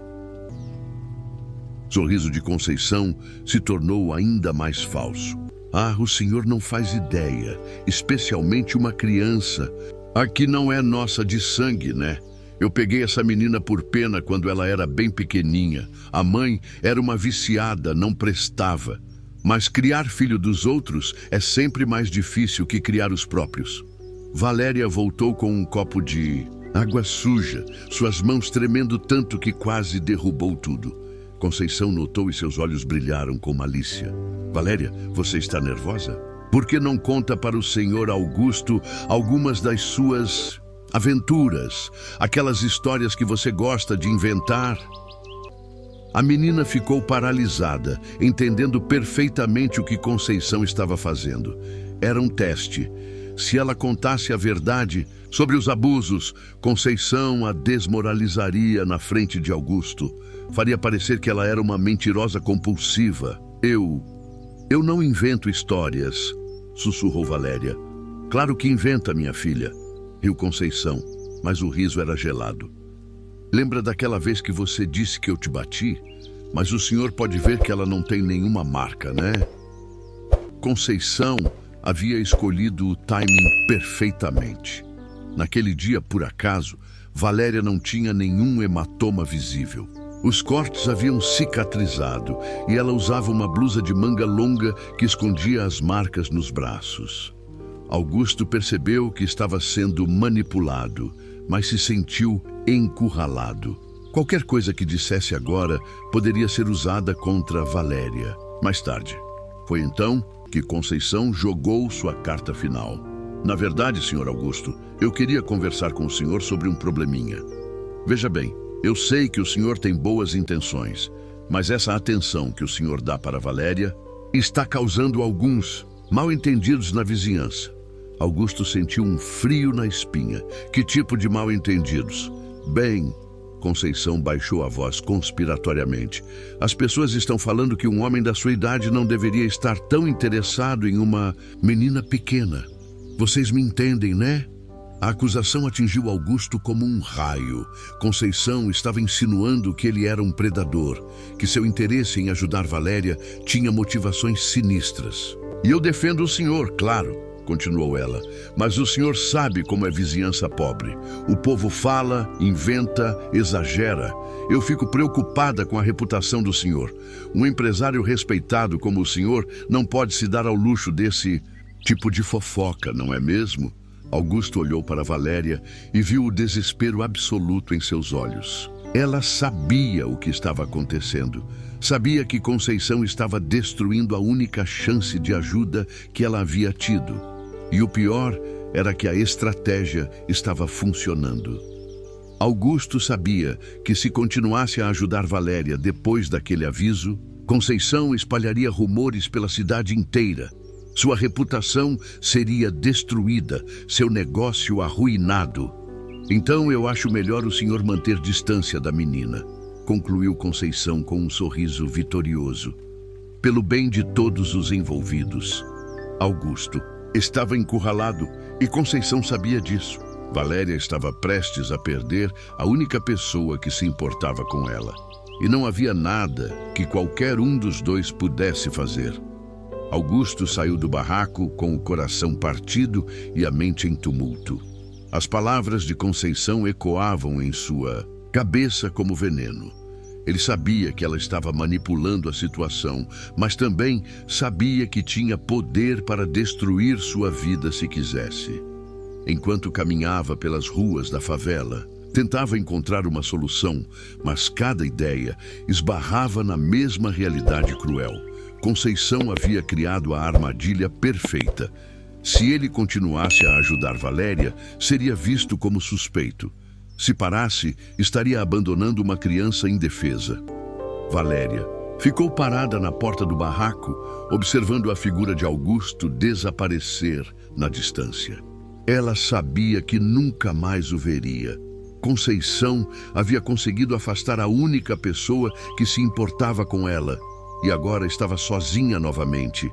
O sorriso de Conceição se tornou ainda mais falso. Ah, o senhor não faz ideia, especialmente uma criança. Aqui não é nossa de sangue, né? Eu peguei essa menina por pena quando ela era bem pequeninha. A mãe era uma viciada, não prestava. Mas criar filho dos outros é sempre mais difícil que criar os próprios. Valéria voltou com um copo de água suja, suas mãos tremendo tanto que quase derrubou tudo. Conceição notou e seus olhos brilharam com malícia. Valéria, você está nervosa? Por que não conta para o senhor Augusto algumas das suas aventuras, aquelas histórias que você gosta de inventar? A menina ficou paralisada, entendendo perfeitamente o que Conceição estava fazendo. Era um teste. Se ela contasse a verdade sobre os abusos, Conceição a desmoralizaria na frente de Augusto. Faria parecer que ela era uma mentirosa compulsiva. Eu não invento histórias, sussurrou Valéria. Claro que inventa, minha filha, riu Conceição, mas o riso era gelado. Lembra daquela vez que você disse que eu te bati? Mas o senhor pode ver que ela não tem nenhuma marca, né? Conceição havia escolhido o timing perfeitamente. Naquele dia, por acaso, Valéria não tinha nenhum hematoma visível. Os cortes haviam cicatrizado e ela usava uma blusa de manga longa que escondia as marcas nos braços. Augusto percebeu que estava sendo manipulado, mas se sentiu encurralado. Qualquer coisa que dissesse agora poderia ser usada contra Valéria. Mais tarde. Foi então que Conceição jogou sua carta final. Na verdade, senhor Augusto, eu queria conversar com o senhor sobre um probleminha. Veja bem, eu sei que o senhor tem boas intenções, mas essa atenção que o senhor dá para Valéria está causando alguns mal-entendidos na vizinhança. Augusto sentiu um frio na espinha. Que tipo de mal-entendidos? Bem, Conceição baixou a voz conspiratoriamente. As pessoas estão falando que um homem da sua idade não deveria estar tão interessado em uma menina pequena. Vocês me entendem, né? A acusação atingiu Augusto como um raio. Conceição estava insinuando que ele era um predador, que seu interesse em ajudar Valéria tinha motivações sinistras. E eu defendo o senhor, claro. continuou ela, mas o senhor sabe como é vizinhança pobre. O povo fala, inventa, exagera. Eu fico preocupada com a reputação do senhor. Um empresário respeitado como o senhor não pode se dar ao luxo desse tipo de fofoca, não é mesmo? Augusto olhou para Valéria e viu o desespero absoluto em seus olhos. Ela sabia o que estava acontecendo. Sabia que Conceição estava destruindo a única chance de ajuda que ela havia tido. E o pior era que a estratégia estava funcionando. Augusto sabia que se continuasse a ajudar Valéria depois daquele aviso, Conceição espalharia rumores pela cidade inteira. Sua reputação seria destruída, seu negócio arruinado. Então eu acho melhor o senhor manter distância da menina, concluiu Conceição com um sorriso vitorioso. Pelo bem de todos os envolvidos. Augusto estava encurralado e Conceição sabia disso. Valéria estava prestes a perder a única pessoa que se importava com ela. E não havia nada que qualquer um dos dois pudesse fazer. Augusto saiu do barraco com o coração partido e a mente em tumulto. As palavras de Conceição ecoavam em sua cabeça como veneno. Ele sabia que ela estava manipulando a situação, mas também sabia que tinha poder para destruir sua vida se quisesse. Enquanto caminhava pelas ruas da favela, tentava encontrar uma solução, mas cada ideia esbarrava na mesma realidade cruel. Conceição havia criado a armadilha perfeita. Se ele continuasse a ajudar Valéria, seria visto como suspeito. Se parasse, estaria abandonando uma criança indefesa. Valéria ficou parada na porta do barraco, observando a figura de Augusto desaparecer na distância. Ela sabia que nunca mais o veria. Conceição havia conseguido afastar a única pessoa que se importava com ela, e agora estava sozinha novamente.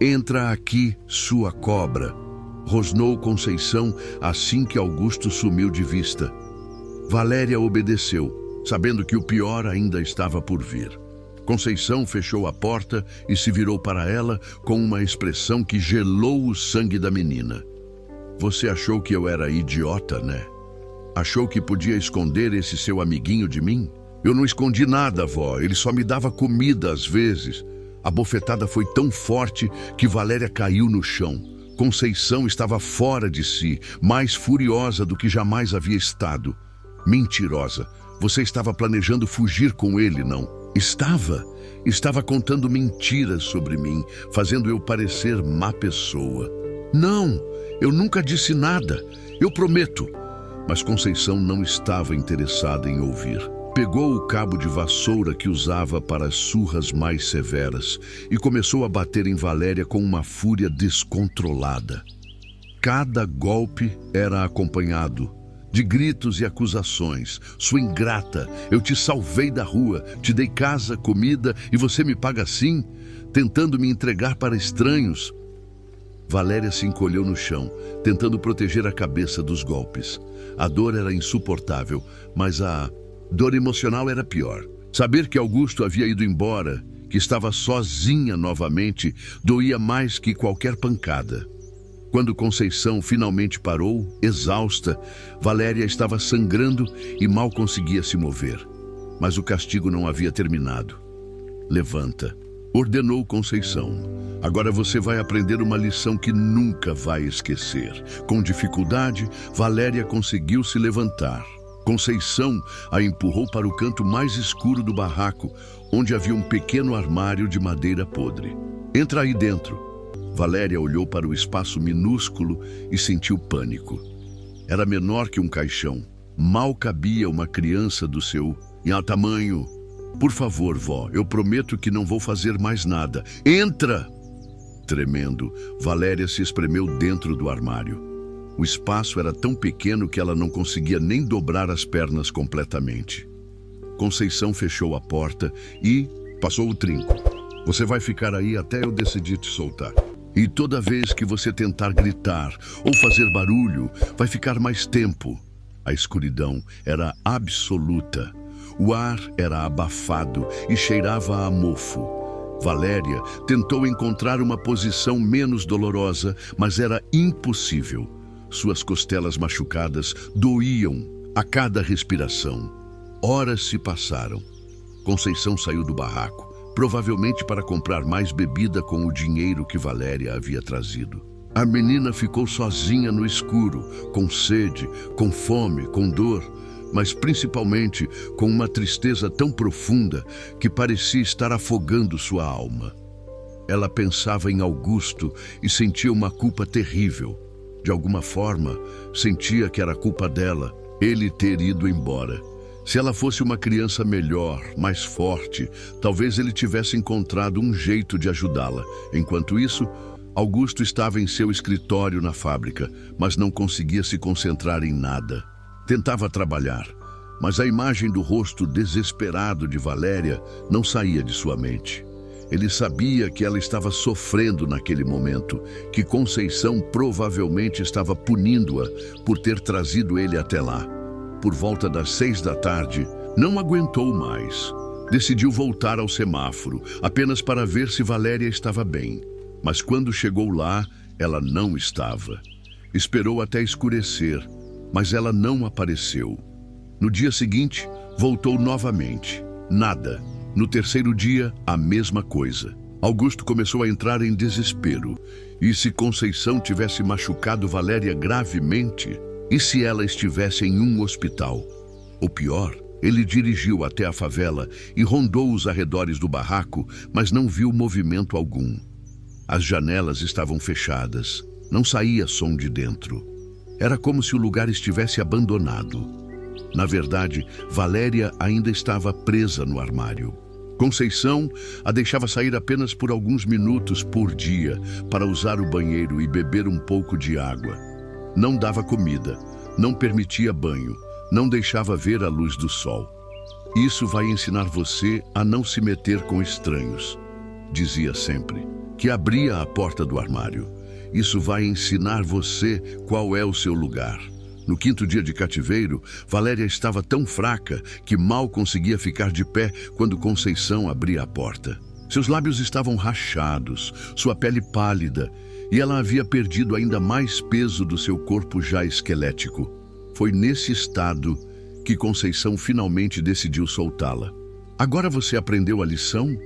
Entra aqui, sua cobra, rosnou Conceição assim que Augusto sumiu de vista. Valéria obedeceu, sabendo que o pior ainda estava por vir. Conceição fechou a porta e se virou para ela com uma expressão que gelou o sangue da menina. Você achou que eu era idiota, né? Achou que podia esconder esse seu amiguinho de mim? Eu não escondi nada, vó, ele só me dava comida às vezes. A bofetada foi tão forte que Valéria caiu no chão. Conceição estava fora de si, mais furiosa do que jamais havia estado. Mentirosa, você estava planejando fugir com ele, não? Estava? Estava contando mentiras sobre mim, fazendo eu parecer má pessoa. Não, eu nunca disse nada, eu prometo. Mas Conceição não estava interessada em ouvir. Pegou o cabo de vassoura que usava para as surras mais severas e começou a bater em Valéria com uma fúria descontrolada. Cada golpe era acompanhado de gritos e acusações. Sua ingrata, eu te salvei da rua, te dei casa, comida e você me paga assim, tentando me entregar para estranhos. Valéria se encolheu no chão, tentando proteger a cabeça dos golpes. A dor era insuportável, mas a dor emocional era pior. Saber que Augusto havia ido embora, que estava sozinha novamente, doía mais que qualquer pancada. Quando Conceição finalmente parou, exausta, Valéria estava sangrando e mal conseguia se mover. Mas o castigo não havia terminado. Levanta, ordenou Conceição. Agora você vai aprender uma lição que nunca vai esquecer. Com dificuldade, Valéria conseguiu se levantar. Conceição a empurrou para o canto mais escuro do barraco, onde havia um pequeno armário de madeira podre. Entra aí dentro. Valéria olhou para o espaço minúsculo e sentiu pânico. Era menor que um caixão. Mal cabia uma criança do seu tamanho. Por favor, vó, eu prometo que não vou fazer mais nada. Entra! Tremendo, Valéria se espremeu dentro do armário. O espaço era tão pequeno que ela não conseguia nem dobrar as pernas completamente. Conceição fechou a porta e passou o trinco. Você vai ficar aí até eu decidir te soltar. E toda vez que você tentar gritar ou fazer barulho, vai ficar mais tempo. A escuridão era absoluta. O ar era abafado e cheirava a mofo. Valéria tentou encontrar uma posição menos dolorosa, mas era impossível. Suas costelas machucadas doíam a cada respiração. Horas se passaram. Conceição saiu do barraco, provavelmente para comprar mais bebida com o dinheiro que Valéria havia trazido. A menina ficou sozinha no escuro, com sede, com fome, com dor, mas principalmente com uma tristeza tão profunda que parecia estar afogando sua alma. Ela pensava em Augusto e sentia uma culpa terrível. De alguma forma, sentia que era culpa dela, ele ter ido embora. Se ela fosse uma criança melhor, mais forte, talvez ele tivesse encontrado um jeito de ajudá-la. Enquanto isso, Augusto estava em seu escritório na fábrica, mas não conseguia se concentrar em nada. Tentava trabalhar, mas a imagem do rosto desesperado de Valéria não saía de sua mente. Ele sabia que ela estava sofrendo naquele momento, que Conceição provavelmente estava punindo-a por ter trazido ele até lá. Por volta das 6 da tarde, não aguentou mais. Decidiu voltar ao semáforo, apenas para ver se Valéria estava bem. Mas quando chegou lá, ela não estava. Esperou até escurecer, mas ela não apareceu. No dia seguinte, voltou novamente. Nada. No terceiro dia, a mesma coisa. Augusto começou a entrar em desespero. E se Conceição tivesse machucado Valéria gravemente? E se ela estivesse em um hospital? Ou pior, ele dirigiu até a favela e rondou os arredores do barraco, mas não viu movimento algum. As janelas estavam fechadas, não saía som de dentro. Era como se o lugar estivesse abandonado. Na verdade, Valéria ainda estava presa no armário. Conceição a deixava sair apenas por alguns minutos por dia para usar o banheiro e beber um pouco de água. Não dava comida, não permitia banho, não deixava ver a luz do sol. Isso vai ensinar você a não se meter com estranhos, dizia sempre, que abria a porta do armário. Isso vai ensinar você qual é o seu lugar. No 5º dia de cativeiro, Valéria estava tão fraca que mal conseguia ficar de pé quando Conceição abria a porta. Seus lábios estavam rachados, sua pele pálida, e ela havia perdido ainda mais peso do seu corpo já esquelético. Foi nesse estado que Conceição finalmente decidiu soltá-la. "Agora você aprendeu a lição?"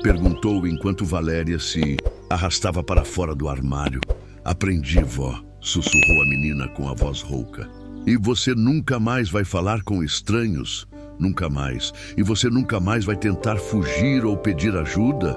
perguntou enquanto Valéria se arrastava para fora do armário. "Aprendi, vó", sussurrou a menina com a voz rouca. "E você nunca mais vai falar com estranhos? Nunca mais. E você nunca mais vai tentar fugir ou pedir ajuda?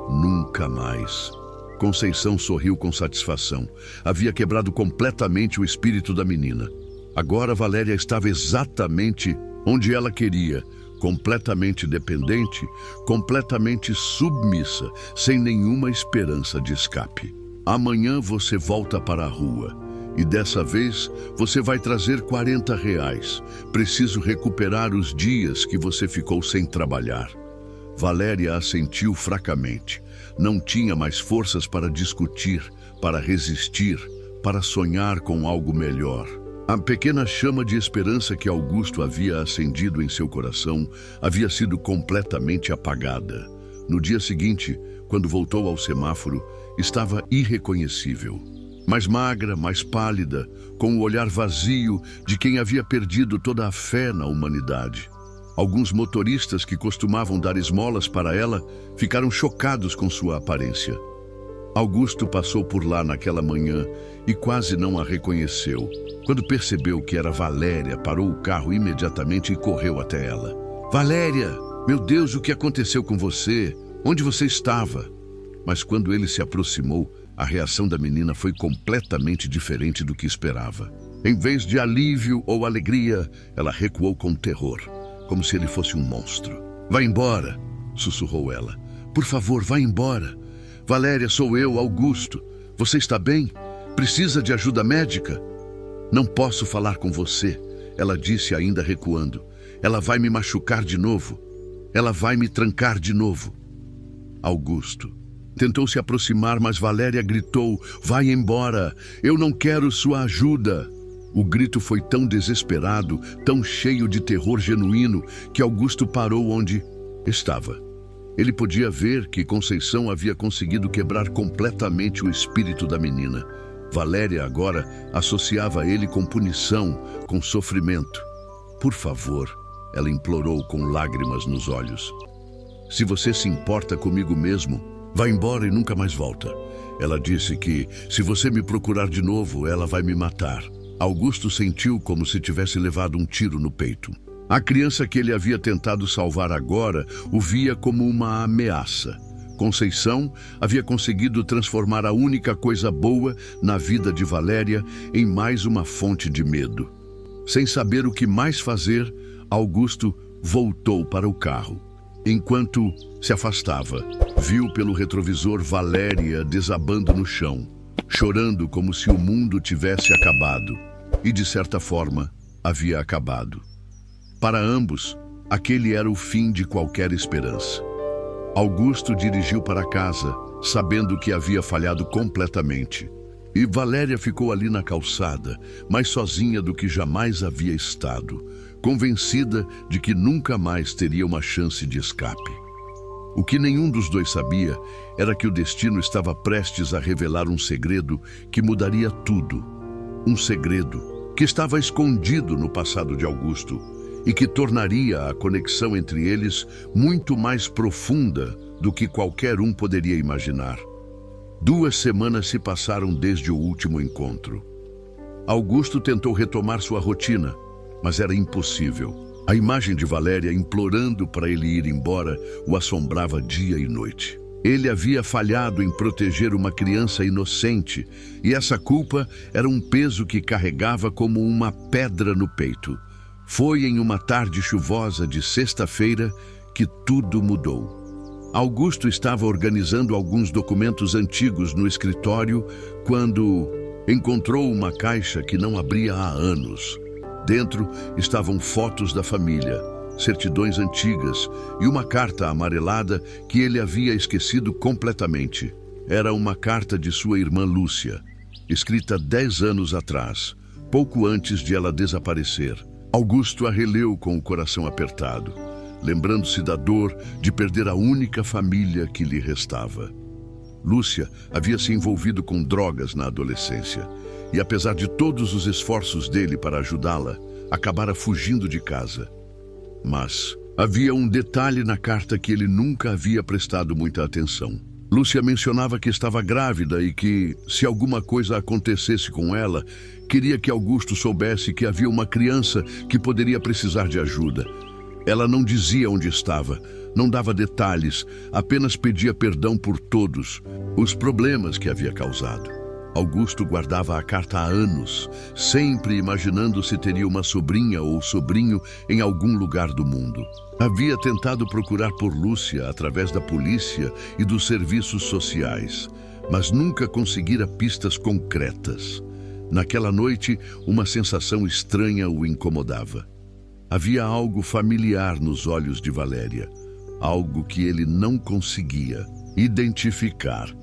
Nunca mais." Conceição sorriu com satisfação. Havia quebrado completamente o espírito da menina. Agora Valéria estava exatamente onde ela queria, completamente dependente, completamente submissa, sem nenhuma esperança de escape. "Amanhã você volta para a rua. E dessa vez você vai trazer R$ 40. Preciso recuperar os dias que você ficou sem trabalhar." Valéria assentiu fracamente. Não tinha mais forças para discutir, para resistir, para sonhar com algo melhor. A pequena chama de esperança que Augusto havia acendido em seu coração havia sido completamente apagada. No dia seguinte, quando voltou ao semáforo, estava irreconhecível. Mais magra, mais pálida, com o olhar vazio de quem havia perdido toda a fé na humanidade. Alguns motoristas que costumavam dar esmolas para ela ficaram chocados com sua aparência. Augusto passou por lá naquela manhã e quase não a reconheceu. Quando percebeu que era Valéria, parou o carro imediatamente e correu até ela. "Valéria, meu Deus, o que aconteceu com você? Onde você estava?" Mas quando ele se aproximou, a reação da menina foi completamente diferente do que esperava. Em vez de alívio ou alegria, ela recuou com terror, como se ele fosse um monstro. "Vá embora", sussurrou ela. "Por favor, vá embora." "Valéria, sou eu, Augusto. Você está bem? Precisa de ajuda médica?" "Não posso falar com você", ela disse ainda recuando. "Ela vai me machucar de novo. Ela vai me trancar de novo." Augusto tentou se aproximar, mas Valéria gritou: "Vai embora! Eu não quero sua ajuda!" O grito foi tão desesperado, tão cheio de terror genuíno, que Augusto parou onde estava. Ele podia ver que Conceição havia conseguido quebrar completamente o espírito da menina. Valéria agora associava ele com punição, com sofrimento. Por favor, ela implorou com lágrimas nos olhos. Se você se importa comigo mesmo, vá embora e nunca mais volta. Ela disse que, se você me procurar de novo, ela vai me matar. Augusto sentiu como se tivesse levado um tiro no peito. A criança que ele havia tentado salvar agora o via como uma ameaça. Conceição havia conseguido transformar a única coisa boa na vida de Valéria em mais uma fonte de medo. Sem saber o que mais fazer, Augusto voltou para o carro. Enquanto se afastava, viu pelo retrovisor Valéria desabando no chão, chorando como se o mundo tivesse acabado. E, de certa forma, havia acabado. Para ambos, aquele era o fim de qualquer esperança. Augusto dirigiu para casa, sabendo que havia falhado completamente. E Valéria ficou ali na calçada, mais sozinha do que jamais havia estado, convencida de que nunca mais teria uma chance de escape. O que nenhum dos dois sabia era que o destino estava prestes a revelar um segredo que mudaria tudo. Um segredo que estava escondido no passado de Augusto e que tornaria a conexão entre eles muito mais profunda do que qualquer um poderia imaginar. 2 semanas se passaram desde o último encontro. Augusto tentou retomar sua rotina, mas era impossível. A imagem de Valéria implorando para ele ir embora o assombrava dia e noite. Ele havia falhado em proteger uma criança inocente, e essa culpa era um peso que carregava como uma pedra no peito. Foi em uma tarde chuvosa de sexta-feira que tudo mudou. Augusto estava organizando alguns documentos antigos no escritório quando encontrou uma caixa que não abria há anos. Dentro estavam fotos da família, certidões antigas e uma carta amarelada que ele havia esquecido completamente. Era uma carta de sua irmã Lúcia, escrita 10 anos atrás, pouco antes de ela desaparecer. Augusto a releu com o coração apertado, lembrando-se da dor de perder a única família que lhe restava. Lúcia havia se envolvido com drogas na adolescência e, apesar de todos os esforços dele para ajudá-la, acabara fugindo de casa. Mas havia um detalhe na carta que ele nunca havia prestado muita atenção. Lúcia mencionava que estava grávida e que, se alguma coisa acontecesse com ela, queria que Augusto soubesse que havia uma criança que poderia precisar de ajuda. Ela não dizia onde estava, não dava detalhes, apenas pedia perdão por todos os problemas que havia causado. Augusto guardava a carta há anos, sempre imaginando se teria uma sobrinha ou sobrinho em algum lugar do mundo. Havia tentado procurar por Lúcia através da polícia e dos serviços sociais, mas nunca conseguira pistas concretas. Naquela noite, uma sensação estranha o incomodava. Havia algo familiar nos olhos de Valéria, algo que ele não conseguia identificar.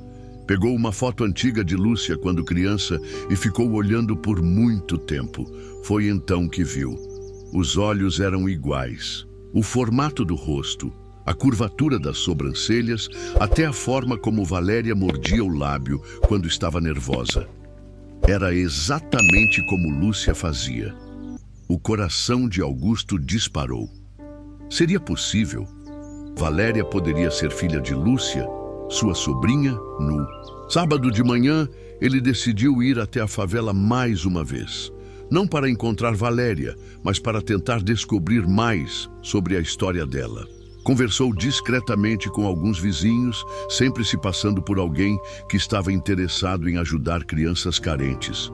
Pegou uma foto antiga de Lúcia quando criança e ficou olhando por muito tempo. Foi então que viu. Os olhos eram iguais. O formato do rosto, a curvatura das sobrancelhas, até a forma como Valéria mordia o lábio quando estava nervosa. Era exatamente como Lúcia fazia. O coração de Augusto disparou. Seria possível? Valéria poderia ser filha de Lúcia, sua sobrinha, Nu. Sábado de manhã, ele decidiu ir até a favela mais uma vez. Não para encontrar Valéria, mas para tentar descobrir mais sobre a história dela. Conversou discretamente com alguns vizinhos, sempre se passando por alguém que estava interessado em ajudar crianças carentes.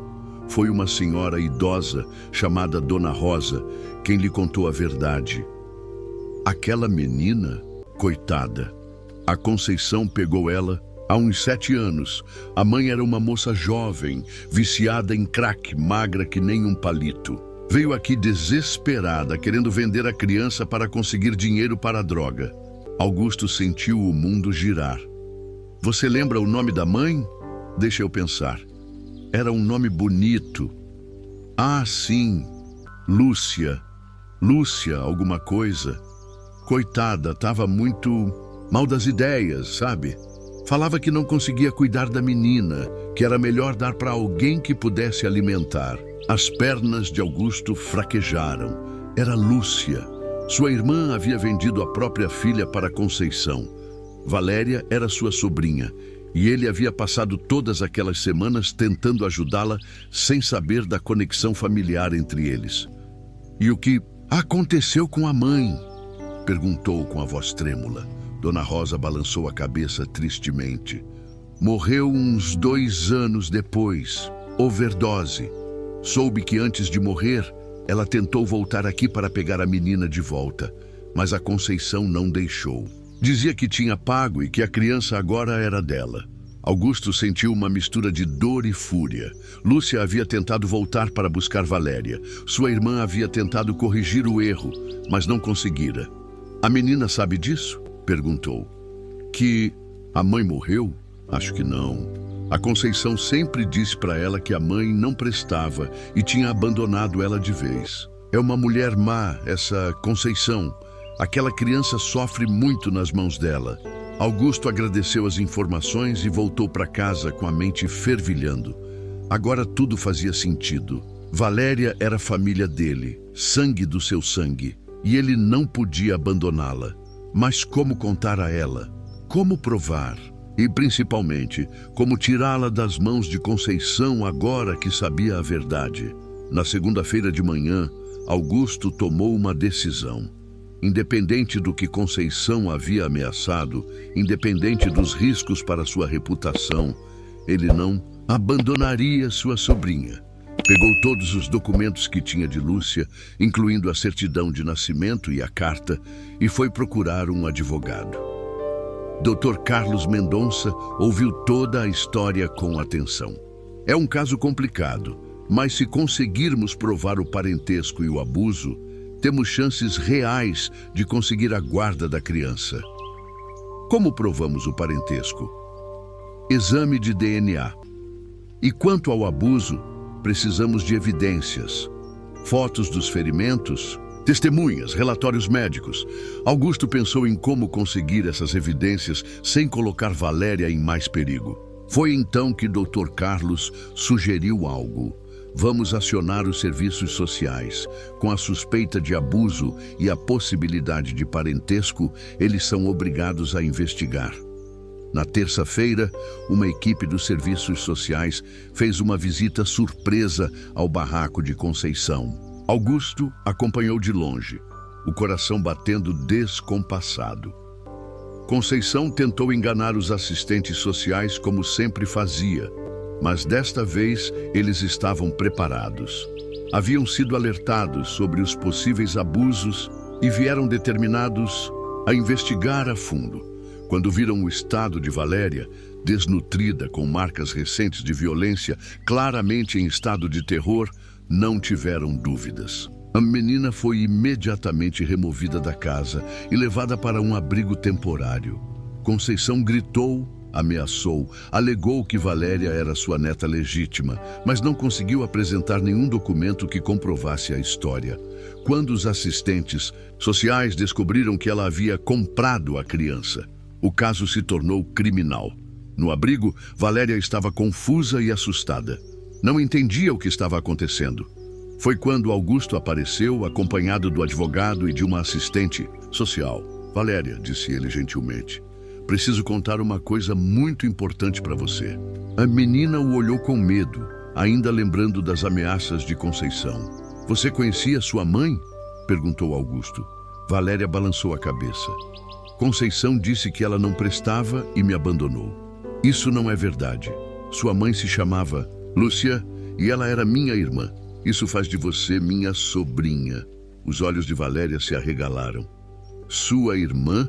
Foi uma senhora idosa, chamada Dona Rosa, quem lhe contou a verdade. Aquela menina, coitada. A Conceição pegou ela há uns 7 anos. A mãe era uma moça jovem, viciada em crack, magra que nem um palito. Veio aqui desesperada, querendo vender a criança para conseguir dinheiro para a droga. Augusto sentiu o mundo girar. Você lembra o nome da mãe? Deixa eu pensar. Era um nome bonito. Ah, sim. Lúcia. Lúcia alguma coisa. Coitada, estava muito Mal das ideias, sabe? Falava que não conseguia cuidar da menina, que era melhor dar para alguém que pudesse alimentar. As pernas de Augusto fraquejaram. Era Lúcia. Sua irmã havia vendido a própria filha para Conceição. Valéria era sua sobrinha, e ele havia passado todas aquelas semanas tentando ajudá-la sem saber da conexão familiar entre eles. E o que aconteceu com a mãe? Perguntou com a voz trêmula. Dona Rosa balançou a cabeça tristemente. Morreu uns 2 anos depois. Overdose. Soube que antes de morrer, ela tentou voltar aqui para pegar a menina de volta, mas a Conceição não deixou. Dizia que tinha pago e que a criança agora era dela. Augusto sentiu uma mistura de dor e fúria. Lúcia havia tentado voltar para buscar Valéria. Sua irmã havia tentado corrigir o erro, mas não conseguira. A menina sabe disso? Perguntou. Que a mãe morreu? Acho que não. A Conceição sempre disse para ela que a mãe não prestava e tinha abandonado ela de vez. É uma mulher má, essa Conceição. Aquela criança sofre muito nas mãos dela. Augusto agradeceu as informações e voltou para casa com a mente fervilhando. Agora tudo fazia sentido. Valéria era família dele, sangue do seu sangue, e ele não podia abandoná-la. Mas como contar a ela? Como provar? E, principalmente, como tirá-la das mãos de Conceição agora que sabia a verdade? Na segunda-feira de manhã, Augusto tomou uma decisão. Independente do que Conceição havia ameaçado, independente dos riscos para sua reputação, ele não abandonaria sua sobrinha. Pegou todos os documentos que tinha de Lúcia, incluindo a certidão de nascimento e a carta, e foi procurar um advogado. Dr. Carlos Mendonça ouviu toda a história com atenção. É um caso complicado, mas se conseguirmos provar o parentesco e o abuso, temos chances reais de conseguir a guarda da criança. Como provamos o parentesco? Exame de DNA. E quanto ao abuso, precisamos de evidências. Fotos dos ferimentos, testemunhas, relatórios médicos. Augusto pensou em como conseguir essas evidências sem colocar Valéria em mais perigo. Foi então que Dr. Carlos sugeriu algo. Vamos acionar os serviços sociais. Com a suspeita de abuso e a possibilidade de parentesco, eles são obrigados a investigar. Na terça-feira, uma equipe dos serviços sociais fez uma visita surpresa ao barraco de Conceição. Augusto acompanhou de longe, o coração batendo descompassado. Conceição tentou enganar os assistentes sociais como sempre fazia, mas desta vez eles estavam preparados. Haviam sido alertados sobre os possíveis abusos e vieram determinados a investigar a fundo. Quando viram o estado de Valéria, desnutrida, com marcas recentes de violência, claramente em estado de terror, não tiveram dúvidas. A menina foi imediatamente removida da casa e levada para um abrigo temporário. Conceição gritou, ameaçou, alegou que Valéria era sua neta legítima, mas não conseguiu apresentar nenhum documento que comprovasse a história. Quando os assistentes sociais descobriram que ela havia comprado a criança, o caso se tornou criminal. No abrigo, Valéria estava confusa e assustada. Não entendia o que estava acontecendo. Foi quando Augusto apareceu, acompanhado do advogado e de uma assistente social. Valéria, disse ele gentilmente, preciso contar uma coisa muito importante para você. A menina o olhou com medo, ainda lembrando das ameaças de Conceição. Você conhecia sua mãe? Perguntou Augusto. Valéria balançou a cabeça. Conceição disse que ela não prestava e me abandonou. Isso não é verdade. Sua mãe se chamava Lúcia e ela era minha irmã. Isso faz de você minha sobrinha. Os olhos de Valéria se arregalaram. Sua irmã?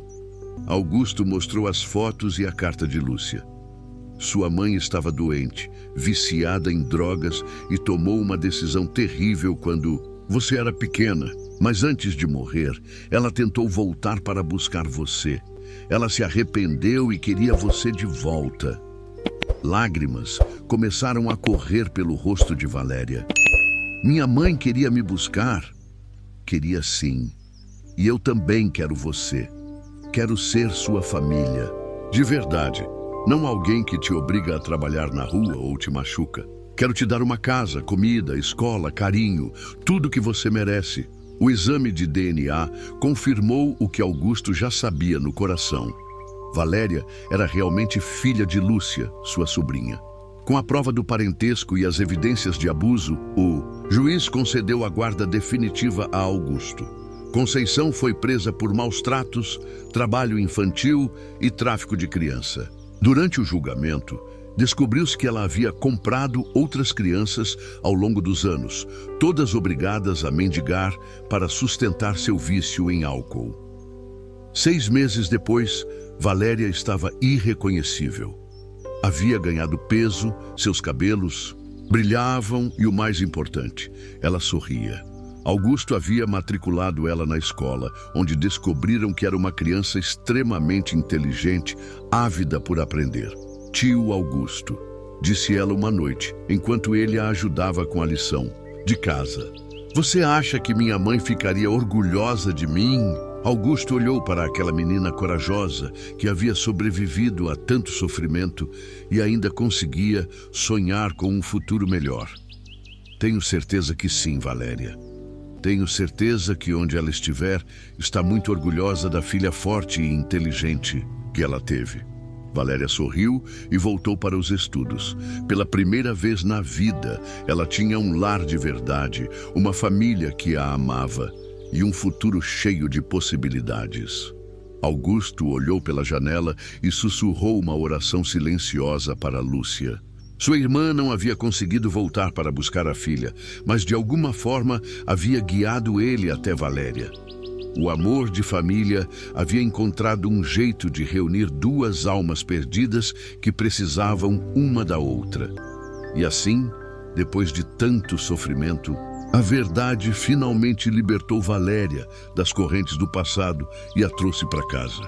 Augusto mostrou as fotos e a carta de Lúcia. Sua mãe estava doente, viciada em drogas e tomou uma decisão terrível quando você era pequena. Mas antes de morrer, ela tentou voltar para buscar você. Ela se arrependeu e queria você de volta. Lágrimas começaram a correr pelo rosto de Valéria. Minha mãe queria me buscar? Queria sim. E eu também quero você. quero ser sua família. De verdade, não alguém que te obriga a trabalhar na rua ou te machuca. Quero te dar uma casa, comida, escola, carinho, tudo que você merece. O exame de DNA confirmou o que Augusto já sabia no coração. Valéria era realmente filha de Lúcia, sua sobrinha. Com a prova do parentesco e as evidências de abuso, o juiz concedeu a guarda definitiva a Augusto. Conceição foi presa por maus tratos, trabalho infantil e tráfico de criança. Durante o julgamento, descobriu-se que ela havia comprado outras crianças ao longo dos anos, todas obrigadas a mendigar para sustentar seu vício em álcool. 6 meses depois, Valéria estava irreconhecível. Havia ganhado peso, seus cabelos brilhavam e, o mais importante, ela sorria. Augusto havia matriculado ela na escola, onde descobriram que era uma criança extremamente inteligente, ávida por aprender. Tio Augusto, disse ela uma noite, enquanto ele a ajudava com a lição de casa. Você acha que minha mãe ficaria orgulhosa de mim? Augusto olhou para aquela menina corajosa que havia sobrevivido a tanto sofrimento e ainda conseguia sonhar com um futuro melhor. Tenho certeza que sim, Valéria. Tenho certeza que onde ela estiver, está muito orgulhosa da filha forte e inteligente que ela teve. Valéria sorriu e voltou para os estudos. Pela primeira vez na vida, ela tinha um lar de verdade, uma família que a amava e um futuro cheio de possibilidades. Augusto olhou pela janela e sussurrou uma oração silenciosa para Lúcia. Sua irmã não havia conseguido voltar para buscar a filha, mas de alguma forma havia guiado ele até Valéria. O amor de família havia encontrado um jeito de reunir 2 almas perdidas que precisavam uma da outra. E assim, depois de tanto sofrimento, a verdade finalmente libertou Valéria das correntes do passado e a trouxe para casa.